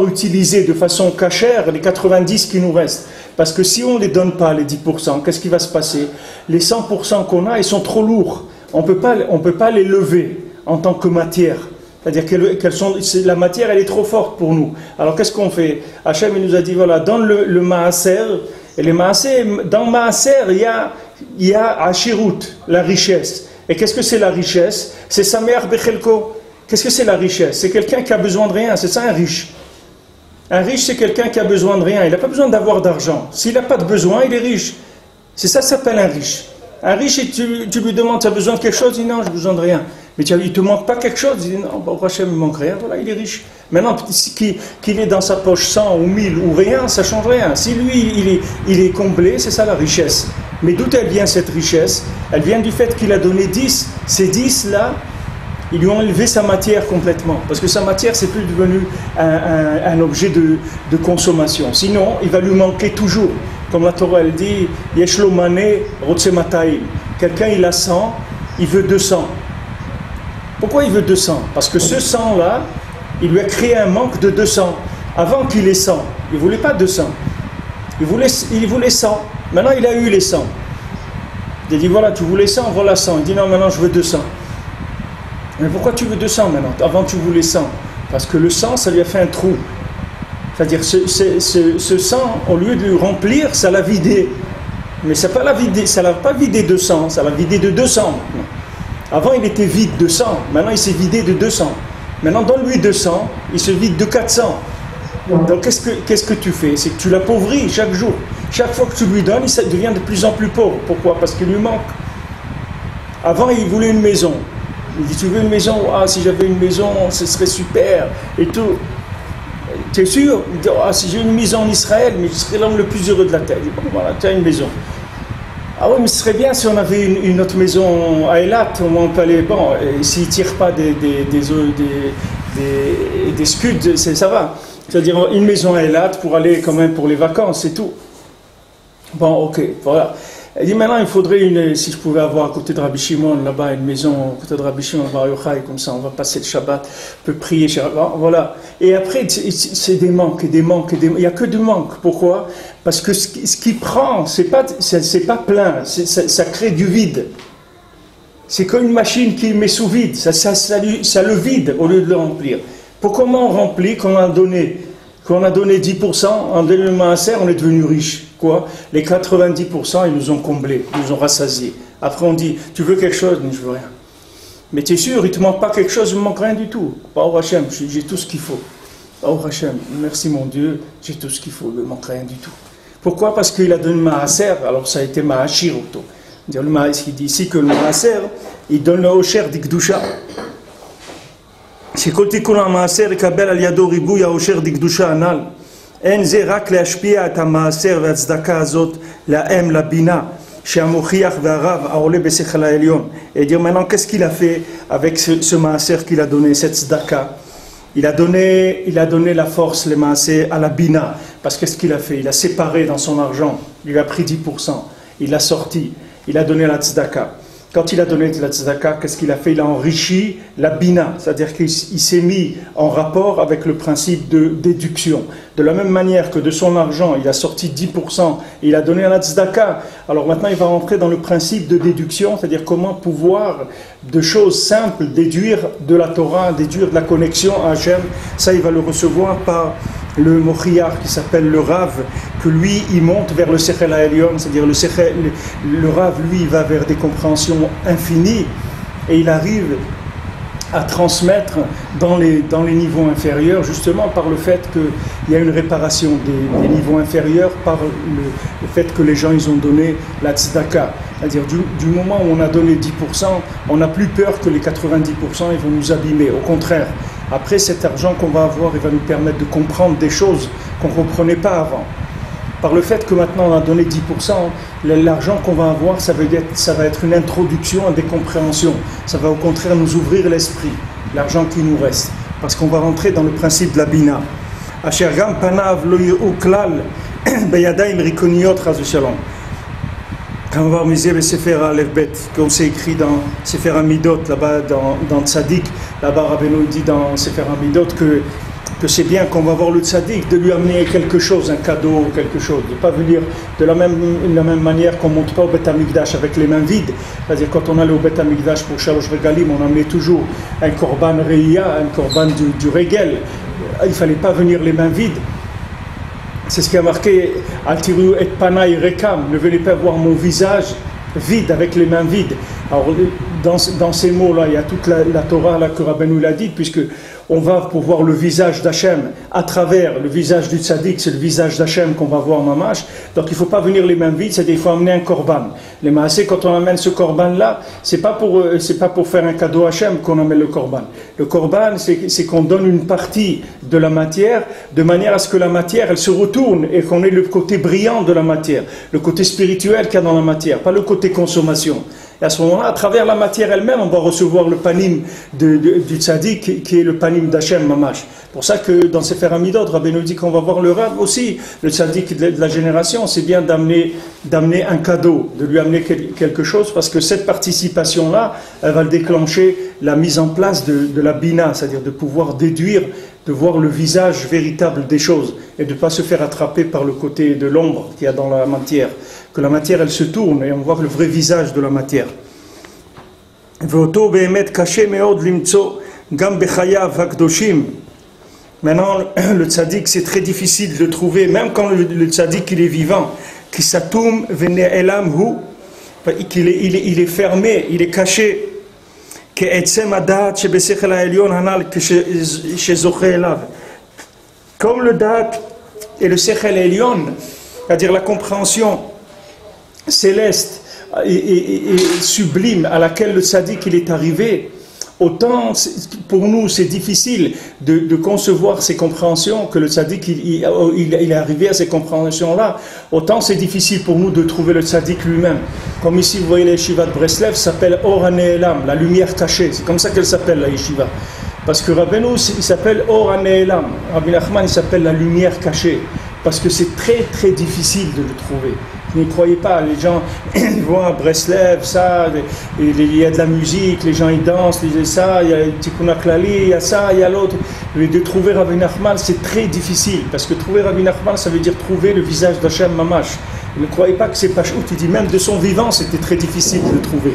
utiliser de façon cachère les 90 qui nous restent. Parce que si on ne les donne pas, les 10%, qu'est-ce qui va se passer? Les 100% qu'on a, ils sont trop lourds. On peut pas les lever en tant que matière. C'est-à-dire la matière, elle est trop forte pour nous. Alors qu'est-ce qu'on fait? Hachem, il nous a dit, voilà, donne le maaser. Et les maaser, dans maaser, il y a ashirut, la richesse. Et qu'est-ce que c'est la richesse? C'est sameach bechelko. Qu'est-ce que c'est la richesse? C'est quelqu'un qui a besoin de rien, c'est ça un riche. Un riche, c'est quelqu'un qui a besoin de rien, il n'a pas besoin d'avoir d'argent. S'il n'a pas de besoin, il est riche. C'est ça s'appelle un riche. Un riche, et tu lui demandes, tu as besoin de quelque chose? Il dit non, j'ai besoin de rien. Mais il ne te manque pas quelque chose? Il dit non, au Hachem, il ne manque rien, voilà, il est riche. Maintenant, qu'il ait dans sa poche 100 ou 1000 ou rien, ça ne change rien. Si lui, il est comblé, c'est ça la richesse. Mais d'où elle vient cette richesse? Elle vient du fait qu'il a donné 10. Ces 10-là, ils lui ont élevé sa matière complètement. Parce que sa matière, c'est plus devenu un objet de consommation. Sinon, il va lui manquer toujours. Comme la Torah, elle dit, Yesh lo mané rotse mataim. Quelqu'un, il a 100, il veut 200. Pourquoi il veut 200? Parce que ce 100-là, il lui a créé un manque de 200. Avant qu'il ait 100, il ne voulait pas 200. Il voulait 100. Maintenant, il a eu les 100. Il a dit, voilà, tu voulais 100, voilà 100. Il dit, non, maintenant, je veux 200. Mais pourquoi tu veux 200 maintenant? Avant, tu voulais 100. Parce que le 100, ça lui a fait un trou. C'est-à-dire, ce 100, au lieu de le remplir, ça l'a vidé. Mais ça ne l'a pas vidé de 100, ça l'a vidé de 200 maintenant. Avant, il était vide de 100. Maintenant, il s'est vidé de 200. Maintenant, donne-lui 200, il se vide de 400. Donc, qu'est-ce que tu fais? C'est que tu l'appauvris chaque jour. Chaque fois que tu lui donnes, il devient de plus en plus pauvre. Pourquoi? Parce qu'il lui manque. Avant, il voulait une maison. Il dit, tu veux une maison? Ah, si j'avais une maison, ce serait super. Et tout. Tu es sûr? Il dit, ah, si j'ai une maison en Israël, mais je serais l'homme le plus heureux de la terre. Il dit, bon, voilà, tu as une maison. Ah oui, mais ce serait bien si on avait une autre maison à Eilat, au moins on peut aller, bon, s'ils ne tirent pas des scuds, ça va. C'est-à-dire une maison à Eilat pour aller quand même pour les vacances, c'est tout. Bon, ok, voilà. Il dit maintenant il faudrait si je pouvais avoir à côté de Rabbi Shimon, là-bas, une maison à côté de Rabbi Shimon, Bar Yochai, comme ça on va passer le Shabbat, on peut prier, voilà. Et après, c'est des manques, et des manques, il n'y a que du manque. Pourquoi? Parce que ce qui prend, c'est pas plein, ça crée du vide. C'est comme une machine qui met sous vide, ça le vide au lieu de le remplir. Comment on remplit quand on a donné 10%, en donné le maaser, on est devenu riche. Quoi? Les 90%, ils nous ont comblés, ils nous ont rassasiés. Après, on dit, tu veux quelque chose? Mais je veux rien. Mais tu es sûr, il ne te manque pas quelque chose, il ne me manque rien du tout. Pas au Hachem, j'ai tout ce qu'il faut. Pas au Hachem, merci mon Dieu, j'ai tout ce qu'il faut, il ne me manque rien du tout. Pourquoi? Parce qu'il a donné le maaser, alors ça a été maashir auto. Il dit ici que le maaser, il donne le hosher d'ikdusha. שכל תיקון המעשר יקבל על ידו ריבוי העושר דקדושה הנ"ל. אין זה רק להשפיע את המעשר והצדקה הזאת לאם לבינה שהמוכיח והרב העולה בשכל העליון. Et dire maintenant qu'est-ce qu'il a fait avec ce מעשר qu'il a donné, cette tzedaka? il a donné la force, les maasé, à la bina. Parce qu'est-ce qu'il a fait? Il a séparé dans son argent, il a pris 10%, il l'a sorti, il a donné la tzedaka. Quand il a donné la tzedaka, qu'est-ce qu'il a fait? Il a enrichi la bina, c'est-à-dire qu'il s'est mis en rapport avec le principe de déduction. De la même manière que de son argent, il a sorti 10% et il a donné à la tzedaka, alors maintenant il va rentrer dans le principe de déduction, c'est-à-dire comment pouvoir, de choses simples, déduire de la Torah, déduire de la connexion à Hachem. Ça, il va le recevoir par le Mochiar qui s'appelle le Rav, que lui, il monte vers le Sechel HaElyon, c'est-à-dire le Rav, lui, il va vers des compréhensions infinies et il arrive à transmettre dans les niveaux inférieurs, justement par le fait qu'il y a une réparation des niveaux inférieurs, par le fait que les gens, ils ont donné la tzedaka. C'est-à-dire du moment où on a donné 10%, on n'a plus peur que les 90% ils vont nous abîmer. Au contraire, après cet argent qu'on va avoir, il va nous permettre de comprendre des choses qu'on ne comprenait pas avant. Par le fait que maintenant on a donné 10%, l'argent qu'on va avoir, ça va être une introduction à des compréhensions. Ça va au contraire nous ouvrir l'esprit, l'argent qui nous reste. Parce qu'on va rentrer dans le principe de la bina. Asher gam panav lo yi'u klal beyadayim rikoniot chas v'shalom. Quand on va miser le Sefer Aleph Bet, comme c'est écrit dans Sefer Amidot, là-bas dans Tzadik, là-bas Rabbeinu dit dans Sefer Amidot que c'est bien qu'on va voir le tzaddik, de lui amener quelque chose, un cadeau, quelque chose, de ne pas venir de la même manière qu'on ne monte pas au Beth Amikdash avec les mains vides. C'est-à-dire quand on allait au Beth Amikdash pour Shalosh Regalim, on amenait toujours un korban reïa, un korban du regel. Il ne fallait pas venir les mains vides. C'est ce qui a marqué Altiru et Panay Rekam, ne venez pas voir mon visage vide, avec les mains vides. Alors dans ces mots-là, il y a toute la Torah là, que Rabbeinu l'a dit, puisque on va pour voir le visage d'Hachem à travers le visage du tzaddik, c'est le visage d'Hachem qu'on va voir mamash. Donc il ne faut pas venir les mains vides, c'est-à-dire qu'il faut amener un korban. Les maasé, quand on amène ce korban-là, c'est pas pour faire un cadeau à Hachem qu'on amène le korban. Le korban, c'est qu'on donne une partie de la matière, de manière à ce que la matière, elle se retourne et qu'on ait le côté brillant de la matière, le côté spirituel qu'il y a dans la matière, pas le côté consommation. Et à ce moment-là, à travers la matière elle-même, on va recevoir le panim du tzaddik, qui est le panim d'Hachem mamash. Pour ça que dans Sefer Amidot, Rabbeinu dit qu'on va voir le Rav aussi, le tzaddik de la génération, c'est bien d'amener un cadeau, de lui amener quelque chose, parce que cette participation-là, elle va déclencher la mise en place de la bina, c'est-à-dire de pouvoir déduire, de voir le visage véritable des choses, et de ne pas se faire attraper par le côté de l'ombre qu'il y a dans la matière. Que la matière, elle se tourne, et on voit le vrai visage de la matière. Maintenant, le tzaddik, c'est très difficile de trouver, même quand le tzaddik il est vivant, il est fermé, il est caché. Comme le dat et le sechel elyon, c'est-à-dire la compréhension céleste et sublime à laquelle le tzaddik il est arrivé, autant pour nous c'est difficile de concevoir ces compréhensions, que le tzaddik il est arrivé à ces compréhensions-là, autant c'est difficile pour nous de trouver le tzaddik lui-même. Comme ici vous voyez la yeshiva de Breslev s'appelle Or HaNe'elam, la lumière cachée, c'est comme ça qu'elle s'appelle la yeshiva. Parce que Rabbeinu il s'appelle Or HaNe'elam, Rabbi Nachman il s'appelle la lumière cachée, parce que c'est très très difficile de le trouver. Ne croyez pas, les gens vont à Breslev, ça, il y a de la musique, les gens ils dansent, ils disent ça, il y a Tikkun HaKlali, il y a ça, il y a l'autre. Mais de trouver Rabbi Nachman, c'est très difficile, parce que trouver Rabbi Nachman, ça veut dire trouver le visage d'Hachem mamash. Ne croyez pas que c'est pas chaud, il dit même de son vivant, c'était très difficile de le trouver.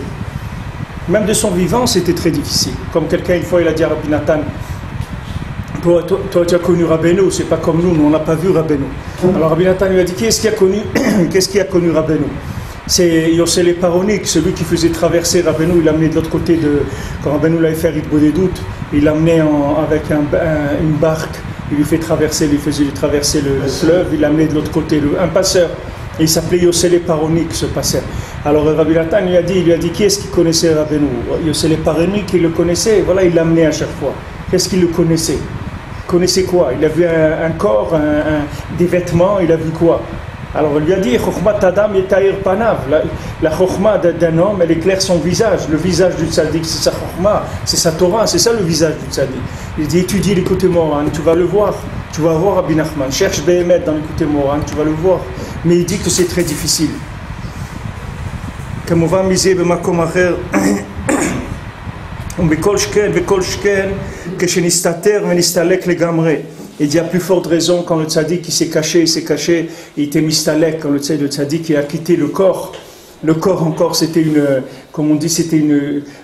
Même de son vivant, c'était très difficile. Comme quelqu'un, une fois, il a dit à Rabbi Nathan, toi tu as connu Rabbeinu, c'est pas comme nous on n'a pas vu Rabbeinu. Alors Rabbi Nathan lui a dit, qui est-ce qui a connu Rabbeinu? C'est Yossele Paronik, celui qui faisait traverser Rabbeinu, il l'a amené de l'autre côté quand Rabbeinu l'avait fait Ritbodédout, il l'a amené avec une barque, il lui faisait traverser le fleuve, il l'a amené de l'autre côté, un passeur. Et il s'appelait Yossele Paronik, ce passeur. Alors Rabbi Nathan lui a dit, qui est-ce qui connaissait Rabbeinu? Yossele Paronik, il le connaissait, et voilà, il l'a amené à chaque fois. Qu'est-ce qu'il le connaissait? Il connaissait quoi? Il a vu un corps, des vêtements, il a vu quoi? Alors il lui a dit, Chokhmat Adam yeta'ir panav, la Chokhma d'un homme, elle éclaire son visage. Le visage du tzaddik, c'est sa Chokhma, c'est sa Torah, c'est ça le visage du tzaddik. Il dit, étudie l'écoute Moran, tu vas le voir. Tu vas voir Rabbi Nachman, cherche Béhémet dans l'écoute Moran, tu vas le voir. Mais il dit que c'est très difficile. כמובן מזה במקום אחר, ובכל שכן וכל שכן, כשנסתתר ונסתלק לגמרי. Il dit, il y a plus forte raison quand le tzaddik il s'est caché, il était mistalek, quand le tzaddik il a quitté le corps. Le corps encore, c'était comme on dit, c'était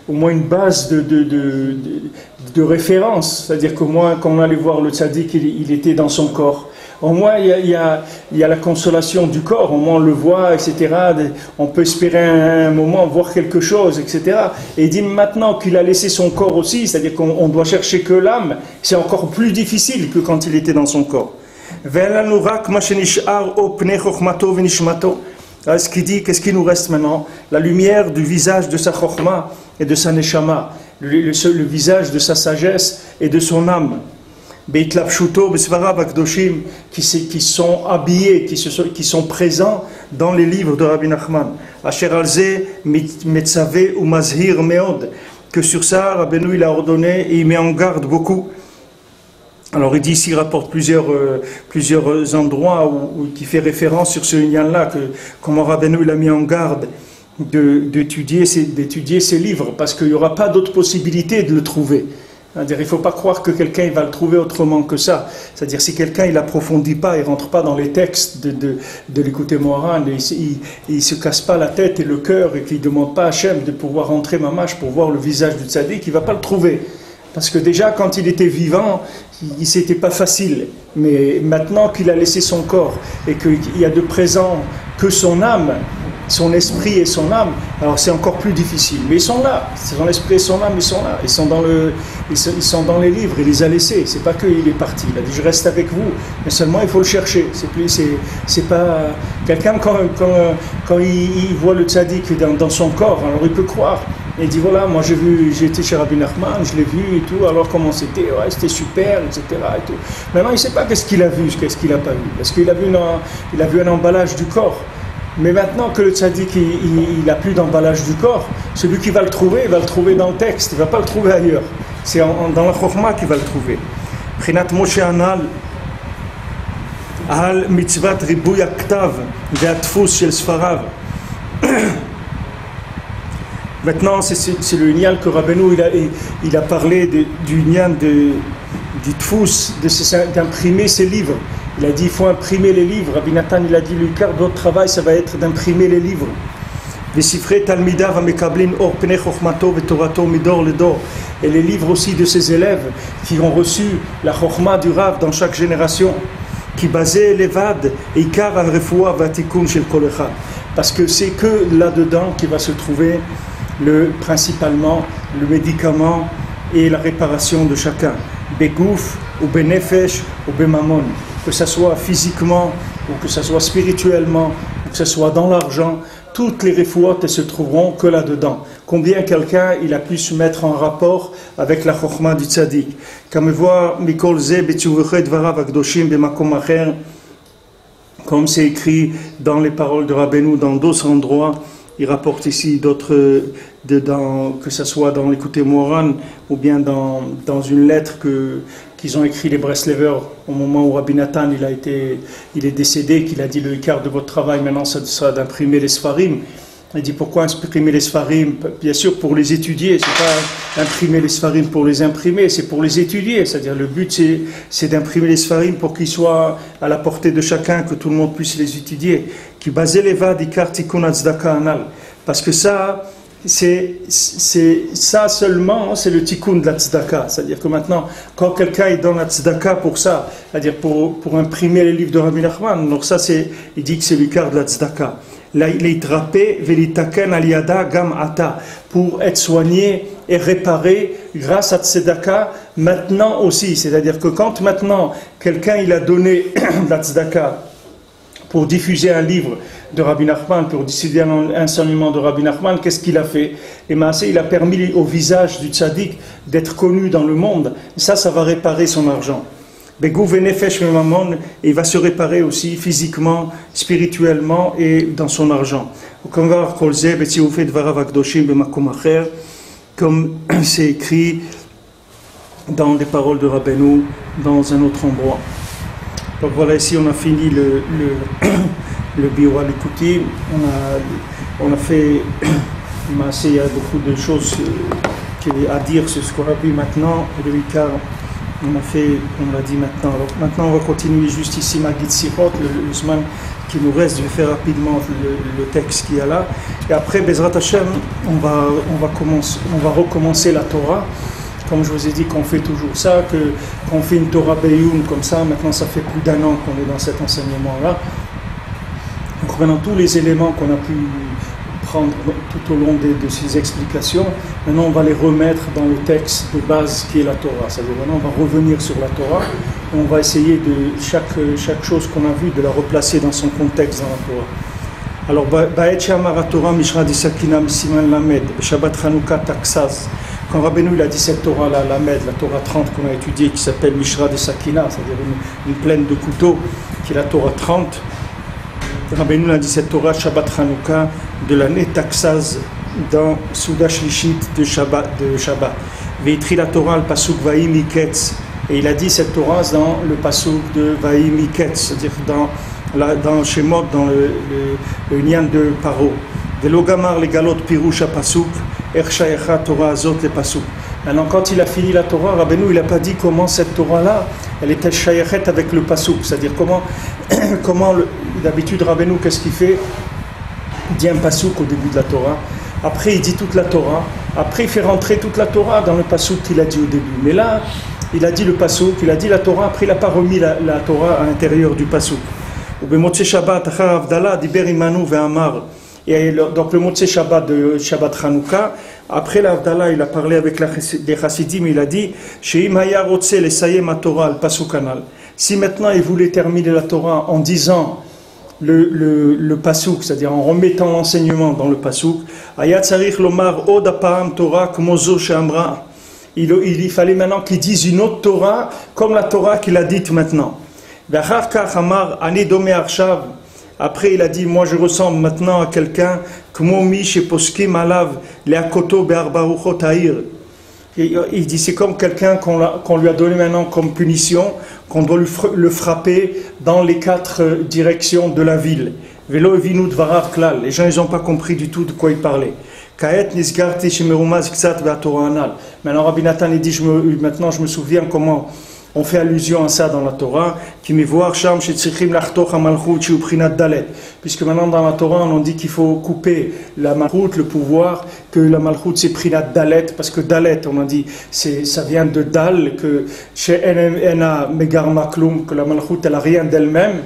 au moins une base de référence. C'est-à-dire qu'au moins, quand on allait voir le tzaddik, il était dans son corps. Au moins, il y a la consolation du corps, au moins on le voit, etc. On peut espérer un moment voir quelque chose, etc. Et il dit maintenant qu'il a laissé son corps aussi, c'est-à-dire qu'on doit chercher que l'âme, c'est encore plus difficile que quand il était dans son corps. Alors, ce qu'il dit, qu'est-ce qui nous reste maintenant? La lumière du visage de sa chokhma et de sa neshama, le visage de sa sagesse et de son âme. Qui sont habillés, qui sont présents dans les livres de Rabbi Nachman. Que sur ça, Rabbeinu il a ordonné et il met en garde beaucoup. Alors il dit ici, il rapporte plusieurs endroits où qui fait référence sur ce lien-là, que comment Rabbeinu il a mis en garde d'étudier ces livres, parce qu'il n'y aura pas d'autre possibilité de le trouver. C'est-à-dire, il ne faut pas croire que quelqu'un va le trouver autrement que ça. C'est-à-dire, si quelqu'un il n'approfondit pas, il ne rentre pas dans les textes de l'écouter Moharan, il ne se casse pas la tête et le cœur et qu'il ne demande pas à Hachem de pouvoir rentrer mamash pour voir le visage du tzaddik, il ne va pas le trouver. Parce que déjà, quand il était vivant, c'était pas facile. Mais maintenant qu'il a laissé son corps et qu'il y a de présent que son âme, son esprit et son âme, alors c'est encore plus difficile. Mais ils sont là, son esprit et son âme, ils sont là. Ils sont dans les livres, il les a laissés. C'est pas qu'il est parti. Il a dit je reste avec vous, mais seulement il faut le chercher. C'est pas quelqu'un quand il voit le tzaddik dans son corps, alors il peut croire. Et il dit voilà, moi j'ai été chez Rabbi Nachman, je l'ai vu et tout, alors comment c'était, ouais, c'était super, etc. Et tout. Maintenant il ne sait pas qu'est-ce qu'il a vu, qu'est-ce qu'il n'a pas vu. Parce qu'il a vu un emballage du corps. Mais maintenant que le tzaddik il n'a plus d'emballage du corps, celui qui va le trouver, il va le trouver dans le texte, il ne va pas le trouver ailleurs. C'est dans la chokhma qu'il va le trouver. Prinat Moshe Anal, Al mitzvat ribuy aktav ve'atfus shel sfarav. Maintenant, c'est le nial que Rabbeinu il a parlé du nial du tfus, d'imprimer ses livres. Il a dit il faut imprimer les livres. Rabbi Nathan il a dit le quart de votre travail ça va être d'imprimer les livres. Et les livres aussi de ses élèves qui ont reçu la chokhma du Rav dans chaque génération, qui basaient l'évad et ikar al refoua vatikun shel kol echad. Parce que c'est que là-dedans qui va se trouver principalement le médicament et la réparation de chacun. Begouf ou benefesh ou bemamon. Que ce soit physiquement, ou que ce soit spirituellement, ou que ce soit dans l'argent, toutes les refouotes se trouveront que là-dedans. Combien quelqu'un il a pu se mettre en rapport avec la chokhma du tzaddik. Comme c'est écrit dans les paroles de Rabbeinu dans d'autres endroits, il rapporte ici d'autres, que ce soit dans l'écouter Moran ou bien dans une lettre qu'ils ont écrit les Breslevers au moment où Rabbi Nathan il est décédé, qu'il a dit le quart de votre travail maintenant ça sera d'imprimer les Sfarim. Il dit pourquoi imprimer les Sfarim? Bien sûr pour les étudier, c'est pas imprimer les Sfarim pour les imprimer, c'est pour les étudier. C'est-à-dire le but c'est d'imprimer les Sfarim pour qu'ils soient à la portée de chacun, que tout le monde puisse les étudier. Qui basait les vad ikar tikun tzedaka anal. Parce que ça seulement, c'est le tikkun de la tzedaka. C'est-à-dire que maintenant, quand quelqu'un est dans la tzedaka pour ça, c'est-à-dire pour imprimer les livres de Rabbi Nachman, donc ça il dit que c'est l'ikar de la tzedaka. Pour être soigné et réparé grâce à tzedaka maintenant aussi. C'est-à-dire que quand maintenant quelqu'un il a donné la tzedaka pour diffuser un livre de Rabbi Nachman, pour diffuser un enseignement de Rabbi Nachman, qu'est-ce qu'il a fait? Et il a permis au visage du tzaddik d'être connu dans le monde. Ça va réparer son argent. Begouv et Nefesh Memamon, et il va se réparer aussi physiquement, spirituellement et dans son argent. Comme c'est écrit dans les paroles de Rabbeinu dans un autre endroit. Donc voilà, ici on a fini le Biura Likuti. On a fait, il y a beaucoup de choses à dire sur ce qu'on a vu maintenant. Le Ikar, on l'a dit maintenant. Alors maintenant on va continuer juste ici Magid Sirot, le Zman qui nous reste. Je vais faire rapidement le texte qu'il y a là. Et après, Bezrat Hashem, on va recommencer la Torah. Comme je vous ai dit qu'on fait toujours ça, qu'on fait une Torah Beyoun comme ça. Maintenant, ça fait plus d'un an qu'on est dans cet enseignement-là. Donc maintenant, tous les éléments qu'on a pu prendre tout au long de ces explications, maintenant on va les remettre dans le texte de base qui est la Torah. C'est-à-dire maintenant on va revenir sur la Torah, on va essayer de chaque chose qu'on a vue, de la replacer dans son contexte dans la Torah. Alors, Ba'et She'amar Torah Mishra Disakina Siman Lamed, Shabbat Chanukah Taksaz. Quand Rabbeinu il a dit cette Torah-là, Lamed, la Torah 30 qu'on a étudiée, qui s'appelle Mishra Disakina, c'est-à-dire une plaine de couteaux, qui est la Torah 30, Rabbeinu a dit cette Torah Shabbat Chanukah de l'année Taksaz dans Souda Shlishit de Shabbat. Veitri la Torah le pasuk Vahim Iketz, et il a dit cette Torah dans le pasuk de Vahim Iketz, c'est-à-dire dans Shemot, dans le Nyan de Paro. Velo Gamar les galot Piroucha pasuk Ershayecha Torah Azot le pasuk. Maintenant, quand il a fini la Torah, Rabbeinu il n'a pas dit comment cette Torah-là, elle était shayechet avec le pasuk, c'est-à-dire comment d'habitude Rabbeinu qu'est-ce qu'il fait? Il dit un pasuk au début de la Torah, après il dit toute la Torah, après il fait rentrer toute la Torah dans le pasuk qu'il a dit au début. Mais là, il a dit le pasuk, il a dit la Torah, après il n'a pas remis la Torah à l'intérieur du pasuk. Et donc le Motzei Shabbat de Shabbat Chanukah, après l'Avdallah, il a parlé avec les Chassidim, il a dit Sheim haya rotze lesayem haTorah al pasuk anal. Si maintenant il voulait terminer la Torah en disant le pasuk, c'est-à-dire en remettant l'enseignement dans le pasuk, haya tzarich lomar od apam Torah kmozo she'amra. Il fallait maintenant qu'il dise une autre Torah comme la Torah qu'il a dite maintenant. V'achar kach amar ani domeh arshav. Après, il a dit, moi je ressemble maintenant à quelqu'un, il dit, c'est comme quelqu'un qu'on lui a donné maintenant comme punition, qu'on doit le frapper dans les 4 directions de la ville. Les gens, ils n'ont pas compris du tout de quoi il parlait. Maintenant, Rabbi Nathan, il dit, maintenant je me souviens comment on fait allusion à ça dans la Torah, qui me voit Sham shetzrichim lachtoch hamalchut shu prinat dalet. Puisque maintenant dans la Torah on dit qu'il faut couper la malchut, le pouvoir, que la malchut c'est prinat dalet, parce que dalet on a dit ça vient de dal, que chez ena megar maklum, que la malchut elle a rien d'elle-même.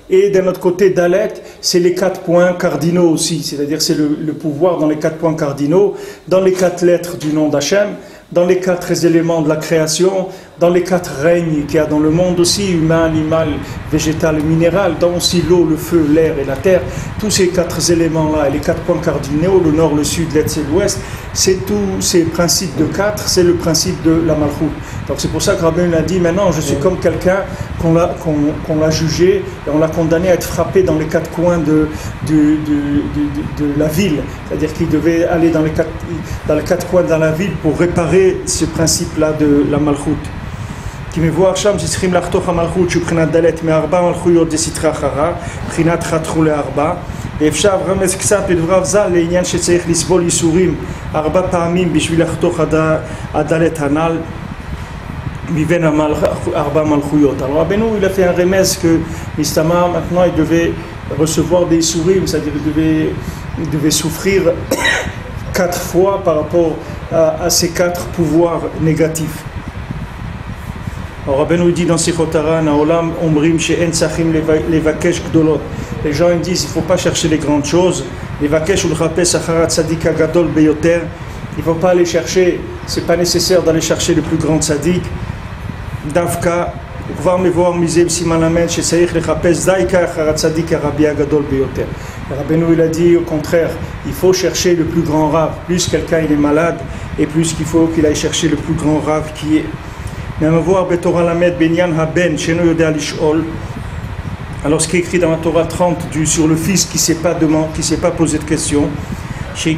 Et d'un autre côté, Dalet, c'est les 4 points cardinaux aussi, c'est-à-dire c'est le pouvoir dans les 4 points cardinaux, dans les 4 lettres du nom d'Hachem, dans les 4 éléments de la création, dans les 4 règnes qu'il y a dans le monde aussi, humain, animal, végétal et minéral, dans aussi l'eau, le feu, l'air et la terre, tous ces 4 éléments-là, et les 4 points cardinaux, le nord, le sud, l'est et l'ouest, c'est tous ces principes de 4, c'est le principe de la malchoute. Donc c'est pour ça que Rabbeinu a dit, maintenant je suis comme quelqu'un qu'on l'a jugé, et on l'a condamné à être frappé dans les 4 coins de la ville, c'est-à-dire qu'il devait aller dans les 4 coins dans la ville pour réparer ce principe-là de la malchoute. כי מבואר שם שצריכים לחתוך המלכות שבחינת דלת מארבע מלכויות דסתרא אחרא, בחינת חתכו לארבע, ואפשר רמז קצת בדבריו ז"ל לעניין שצריך לסבול ייסורים 4 פעמים בשביל לחתוך הדלת הנ"ל מבין 4 מלכויות. Alors Rabbeinu il a fait un remez que Mistama maintenant il devait recevoir des ייסורים, c'est-à-dire il devait souffrir 4 fois par rapport à ces 4 pouvoirs négatifs. Alors Rabbeinu dit dans Sichotara, Naolam, Omrim, She'en Tsachim, Levakesh Gdolot. Les gens ils disent, il ne faut pas chercher les grandes choses. Levakesh Ulchapes Acharat Tzadik Agadol Beyoter. Il ne faut pas aller chercher, ce n'est pas nécessaire d'aller chercher le plus grand tzaddik. Davka, Kvar Mevoar Mizem Simanamen, She'saich Lechapes Daika Acharat Tzadik Arabi Agadol Beyoter. Rabbeinu il a dit au contraire, il faut chercher le plus grand rave. Plus quelqu'un il est malade, et plus qu'il faut qu'il aille chercher le plus grand rave qui est. Alors ce qui est écrit dans la Torah 30 sur le fils qui ne s'est pas posé de questions, qu'est-ce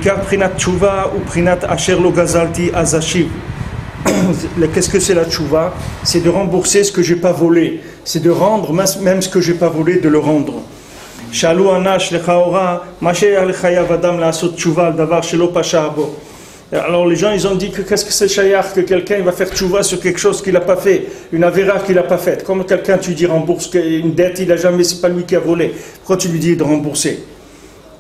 que c'est la tchouva? C'est de rembourser ce que j'ai pas volé, c'est de rendre même ce que j'ai pas volé, de le rendre. Alors les gens ils ont dit que qu'est-ce que c'est shayach, que quelqu'un va faire tchouva sur quelque chose qu'il n'a pas fait, une avéra qu'il n'a pas faite. Comme quelqu'un tu dis rembourse une dette, il a jamais, c'est pas lui qui a volé. Pourquoi tu lui dis de rembourser?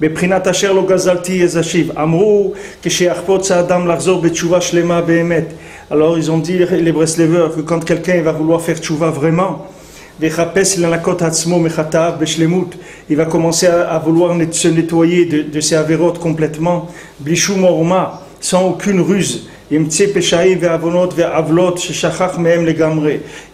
Mais prinat asher lo gazalti ezashiv amru kesheachpot adam lachzor betchouva shlema beemet. Alors ils ont dit les Breslevers que quand quelqu'un va vouloir faire tchouva vraiment, il va commencer à vouloir se nettoyer de ses avérotes complètement, sans aucune ruse. Il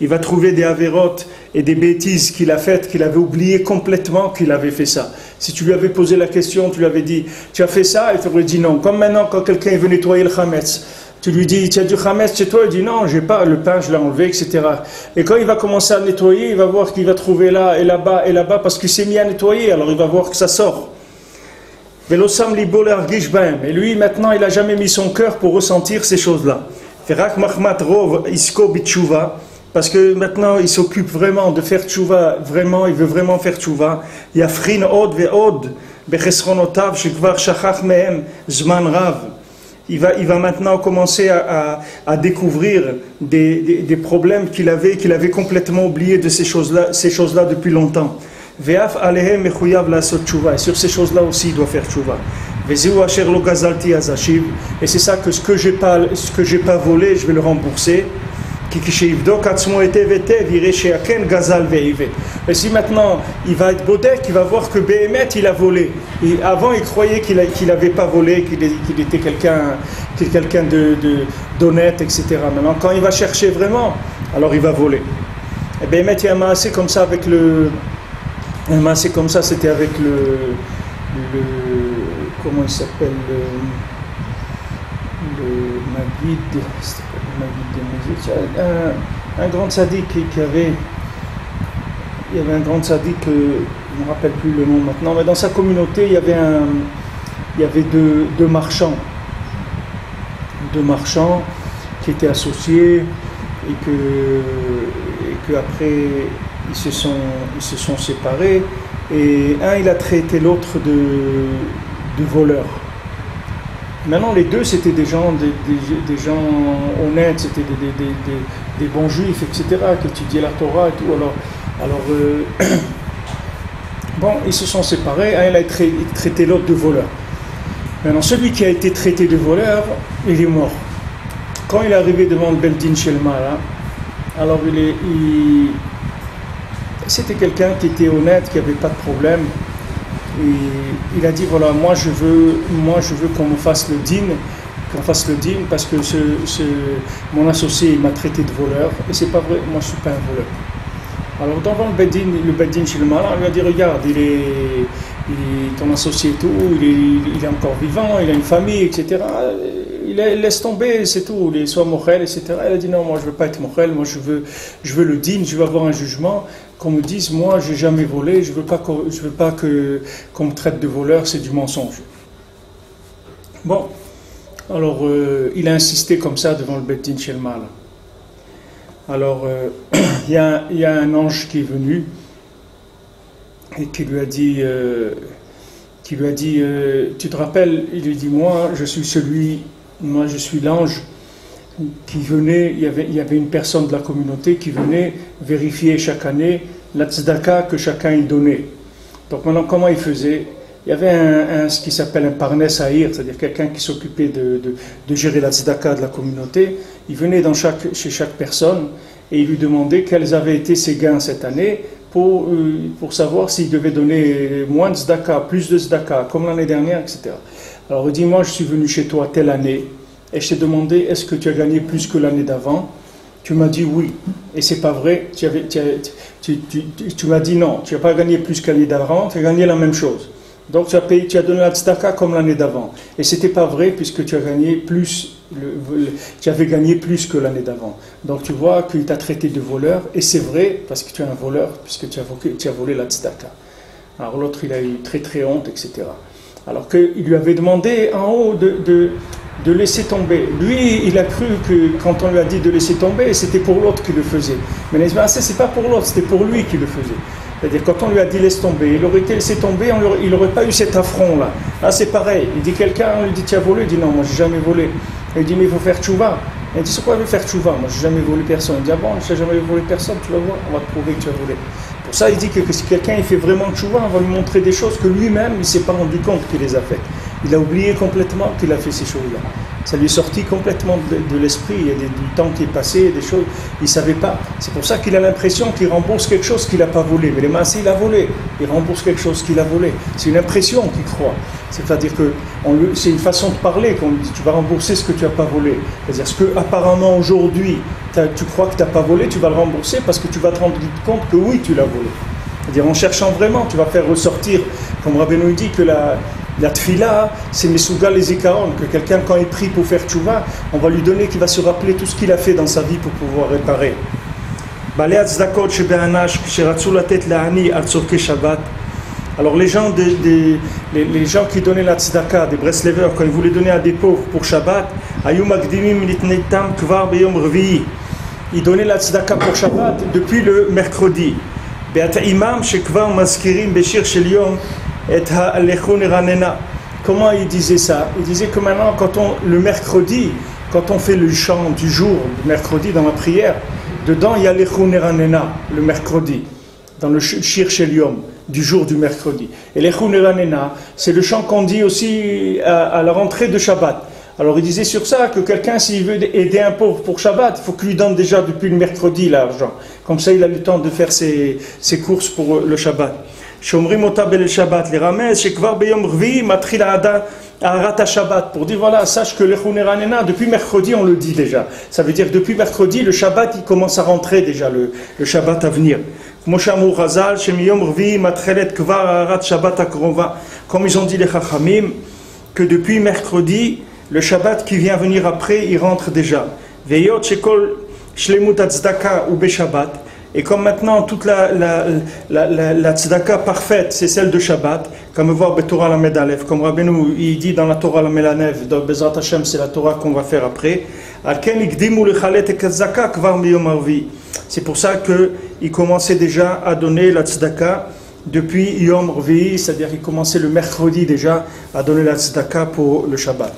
va trouver des avérotes et des bêtises qu'il a faites, qu'il avait oublié complètement qu'il avait fait ça. Si tu lui avais posé la question, tu lui avais dit tu as fait ça, il t'aurait dit non. Comme maintenant quand quelqu'un veut nettoyer le chametz, tu lui dis, tu as du chametz chez toi, il dit non, j'ai pas, le pain je l'ai enlevé, etc. Et quand il va commencer à nettoyer, il va voir qu'il va trouver là et là-bas et là-bas parce qu'il s'est mis à nettoyer, alors il va voir que ça sort. Et lui maintenant il n'a jamais mis son cœur pour ressentir ces choses-là. Parce que maintenant il s'occupe vraiment de faire tchouva, vraiment, il veut vraiment faire tchouva. Yafrin od ve'od bechesronotav shekvar shachach mehem zman rav. Il va maintenant commencer à découvrir des problèmes qu'il avait complètement oubliés de ces choses-là depuis longtemps. Et sur ces choses-là aussi, il doit faire tchouva. Et c'est ça que ce que j'ai pas volé, je vais le rembourser. Et si maintenant il va être bodek, il va voir que Béhémet il a volé. Et avant il croyait qu'il n'avait pas volé, qu'il était quelqu'un d'honnête, etc. Maintenant quand il va chercher vraiment, alors il va voler. Et Béhémet il y a un maasé comme ça avec c'était avec le comment il s'appelle le Maguid, un grand tzaddik il y avait un grand tzaddik, je ne me rappelle plus le nom maintenant, mais dans sa communauté il y avait deux marchands qui étaient associés et que après ils se sont séparés et un il a traité l'autre de voleur. Maintenant, les deux, c'était des gens honnêtes, c'était des bons juifs, etc., qui étudiaient la Torah et tout. Alors bon, ils se sont séparés, un, il a traité l'autre de voleur. Maintenant, celui qui a été traité de voleur, il est mort. Quand il est arrivé devant le Beldin Shelma, alors c'était quelqu'un qui était honnête, qui n'avait pas de problème. Et il a dit voilà, moi je veux qu'on me fasse le din, parce que mon associé m'a traité de voleur et c'est pas vrai, moi je suis pas un voleur. Alors devant le Beddin chez le malin, il lui a dit regarde, ton associé et tout, il est encore vivant, il a une famille, etc. Il laisse tomber, c'est tout, il soit mochel, etc. Il a dit non, moi je veux pas être mochel, moi je veux le din, je veux avoir un jugement. Qu'on me dise, moi, j'ai jamais volé, je veux pas qu'on me traite de voleur, c'est du mensonge. Bon, alors il a insisté comme ça devant le Beddin Shelma. Alors il y a un ange qui est venu et qui lui a dit, tu te rappelles, il lui dit, moi je suis l'ange qui venait, il y avait une personne de la communauté qui venait vérifier chaque année la tzedaka que chacun y donnait. Donc maintenant, comment il faisait? Il y avait ce qui s'appelle un parnes haïr, c'est-à-dire quelqu'un qui s'occupait de gérer la tzedaka de la communauté. Il venait chez chaque personne et il lui demandait quels avaient été ses gains cette année pour savoir s'il devait donner moins de tzedaka, plus de tzedaka, comme l'année dernière, etc. Alors il dit, moi je suis venu chez toi telle année, et je t'ai demandé, est-ce que tu as gagné plus que l'année d'avant? Tu m'as dit oui. Et c'est pas vrai, tu m'as dit non, tu n'as pas gagné plus que l'année d'avant, tu as gagné la même chose. Donc tu as donné la tzedaka comme l'année d'avant. Et c'était pas vrai puisque tu as gagné plus, tu avais gagné plus que l'année d'avant. Donc tu vois qu'il t'a traité de voleur, et c'est vrai parce que tu es un voleur puisque tu as volé la tzedaka. Alors l'autre il a eu très très honte, etc. Alors qu'il lui avait demandé en haut de laisser tomber. Lui, il a cru que quand on lui a dit de laisser tomber, c'était pour l'autre qui le faisait. Mais c'est pas pour l'autre, c'était pour lui qui le faisait. C'est-à-dire, quand on lui a dit laisse tomber, il aurait été laissé tomber, il n'aurait pas eu cet affront-là. Là, c'est pareil. Il dit quelqu'un, on lui dit tu as volé, il dit non, moi j'ai jamais volé. Il dit mais il faut faire tchouva. Il dit c'est quoi il veut faire tchouva? Moi j'ai jamais volé personne. Il dit ah bon, je n'ai jamais volé personne, tu vas voir, on va te prouver que tu as volé. Pour ça, il dit que si quelqu'un il fait vraiment tchouva, on va lui montrer des choses que lui-même il ne s'est pas rendu compte qu'il les a faites. Il a oublié complètement qu'il a fait ces choses-là. Ça lui est sorti complètement de l'esprit. Il y a du temps qui est passé, des choses, il ne savait pas. C'est pour ça qu'il a l'impression qu'il rembourse quelque chose qu'il n'a pas volé. Mais les massés, il a volé. Il rembourse quelque chose qu'il a volé. C'est une impression qu'il croit. C'est-à-dire que c'est une façon de parler qu'on lui dit tu vas rembourser ce que tu n'as pas volé. C'est-à-dire ce que apparemment aujourd'hui tu crois que tu n'as pas volé, tu vas le rembourser parce que tu vas te rendre compte que oui, tu l'as volé. C'est-à-dire en cherchant vraiment, tu vas faire ressortir, comme Rabbeinu dit, que la tfila, c'est Mesougal les Zikaron, que quelqu'un, quand il prie pour faire tchouva, on va lui donner qu'il va se rappeler tout ce qu'il a fait dans sa vie pour pouvoir réparer. Alors les gens qui donnaient la tzedaka, des Breslevers, quand ils voulaient donner à des pauvres pour Shabbat, ils donnaient la tzedaka pour Shabbat depuis le mercredi. Comment il disait ça? Il disait que maintenant, le mercredi, quand on fait le chant du jour, le mercredi dans la prière, dedans il y a l'Echon Eranena, le mercredi, dans le Shir Shel Yom, du jour du mercredi. Et l'Echon Eranena, c'est le chant qu'on dit aussi à la rentrée de Shabbat. Alors il disait sur ça que quelqu'un, s'il veut aider un pauvre pour Shabbat, il faut qu'il lui donne déjà depuis le mercredi l'argent. Comme ça, il a le temps de faire ses courses pour le Shabbat. Shomrim ota bel Shabbat, les ramez, shekvar beyom rvi, matril arata Shabbat. Pour dire voilà, sache que l'Echon Eranena, depuis mercredi, on le dit déjà. Ça veut dire depuis mercredi, le Shabbat, il commence à rentrer déjà, le Shabbat à venir. Comme ils ont dit les Chachamim, que depuis mercredi, le Shabbat qui vient venir après, il rentre déjà. Veyot shekol shlemut tzedaka ou beshabbat. Et comme maintenant toute la tzedaka parfaite, c'est celle de Shabbat, comme on voit Torah Lamed Aleph, comme Rabbeinu il dit dans la Torah Lamed Aleph, dans Bezrat Hashem, c'est la Torah qu'on va faire après. C'est pour ça qu'il commençait déjà à donner la tzedaka depuis Yom Rvi, c'est-à-dire qu'il commençait le mercredi déjà à donner la tzedaka pour le Shabbat.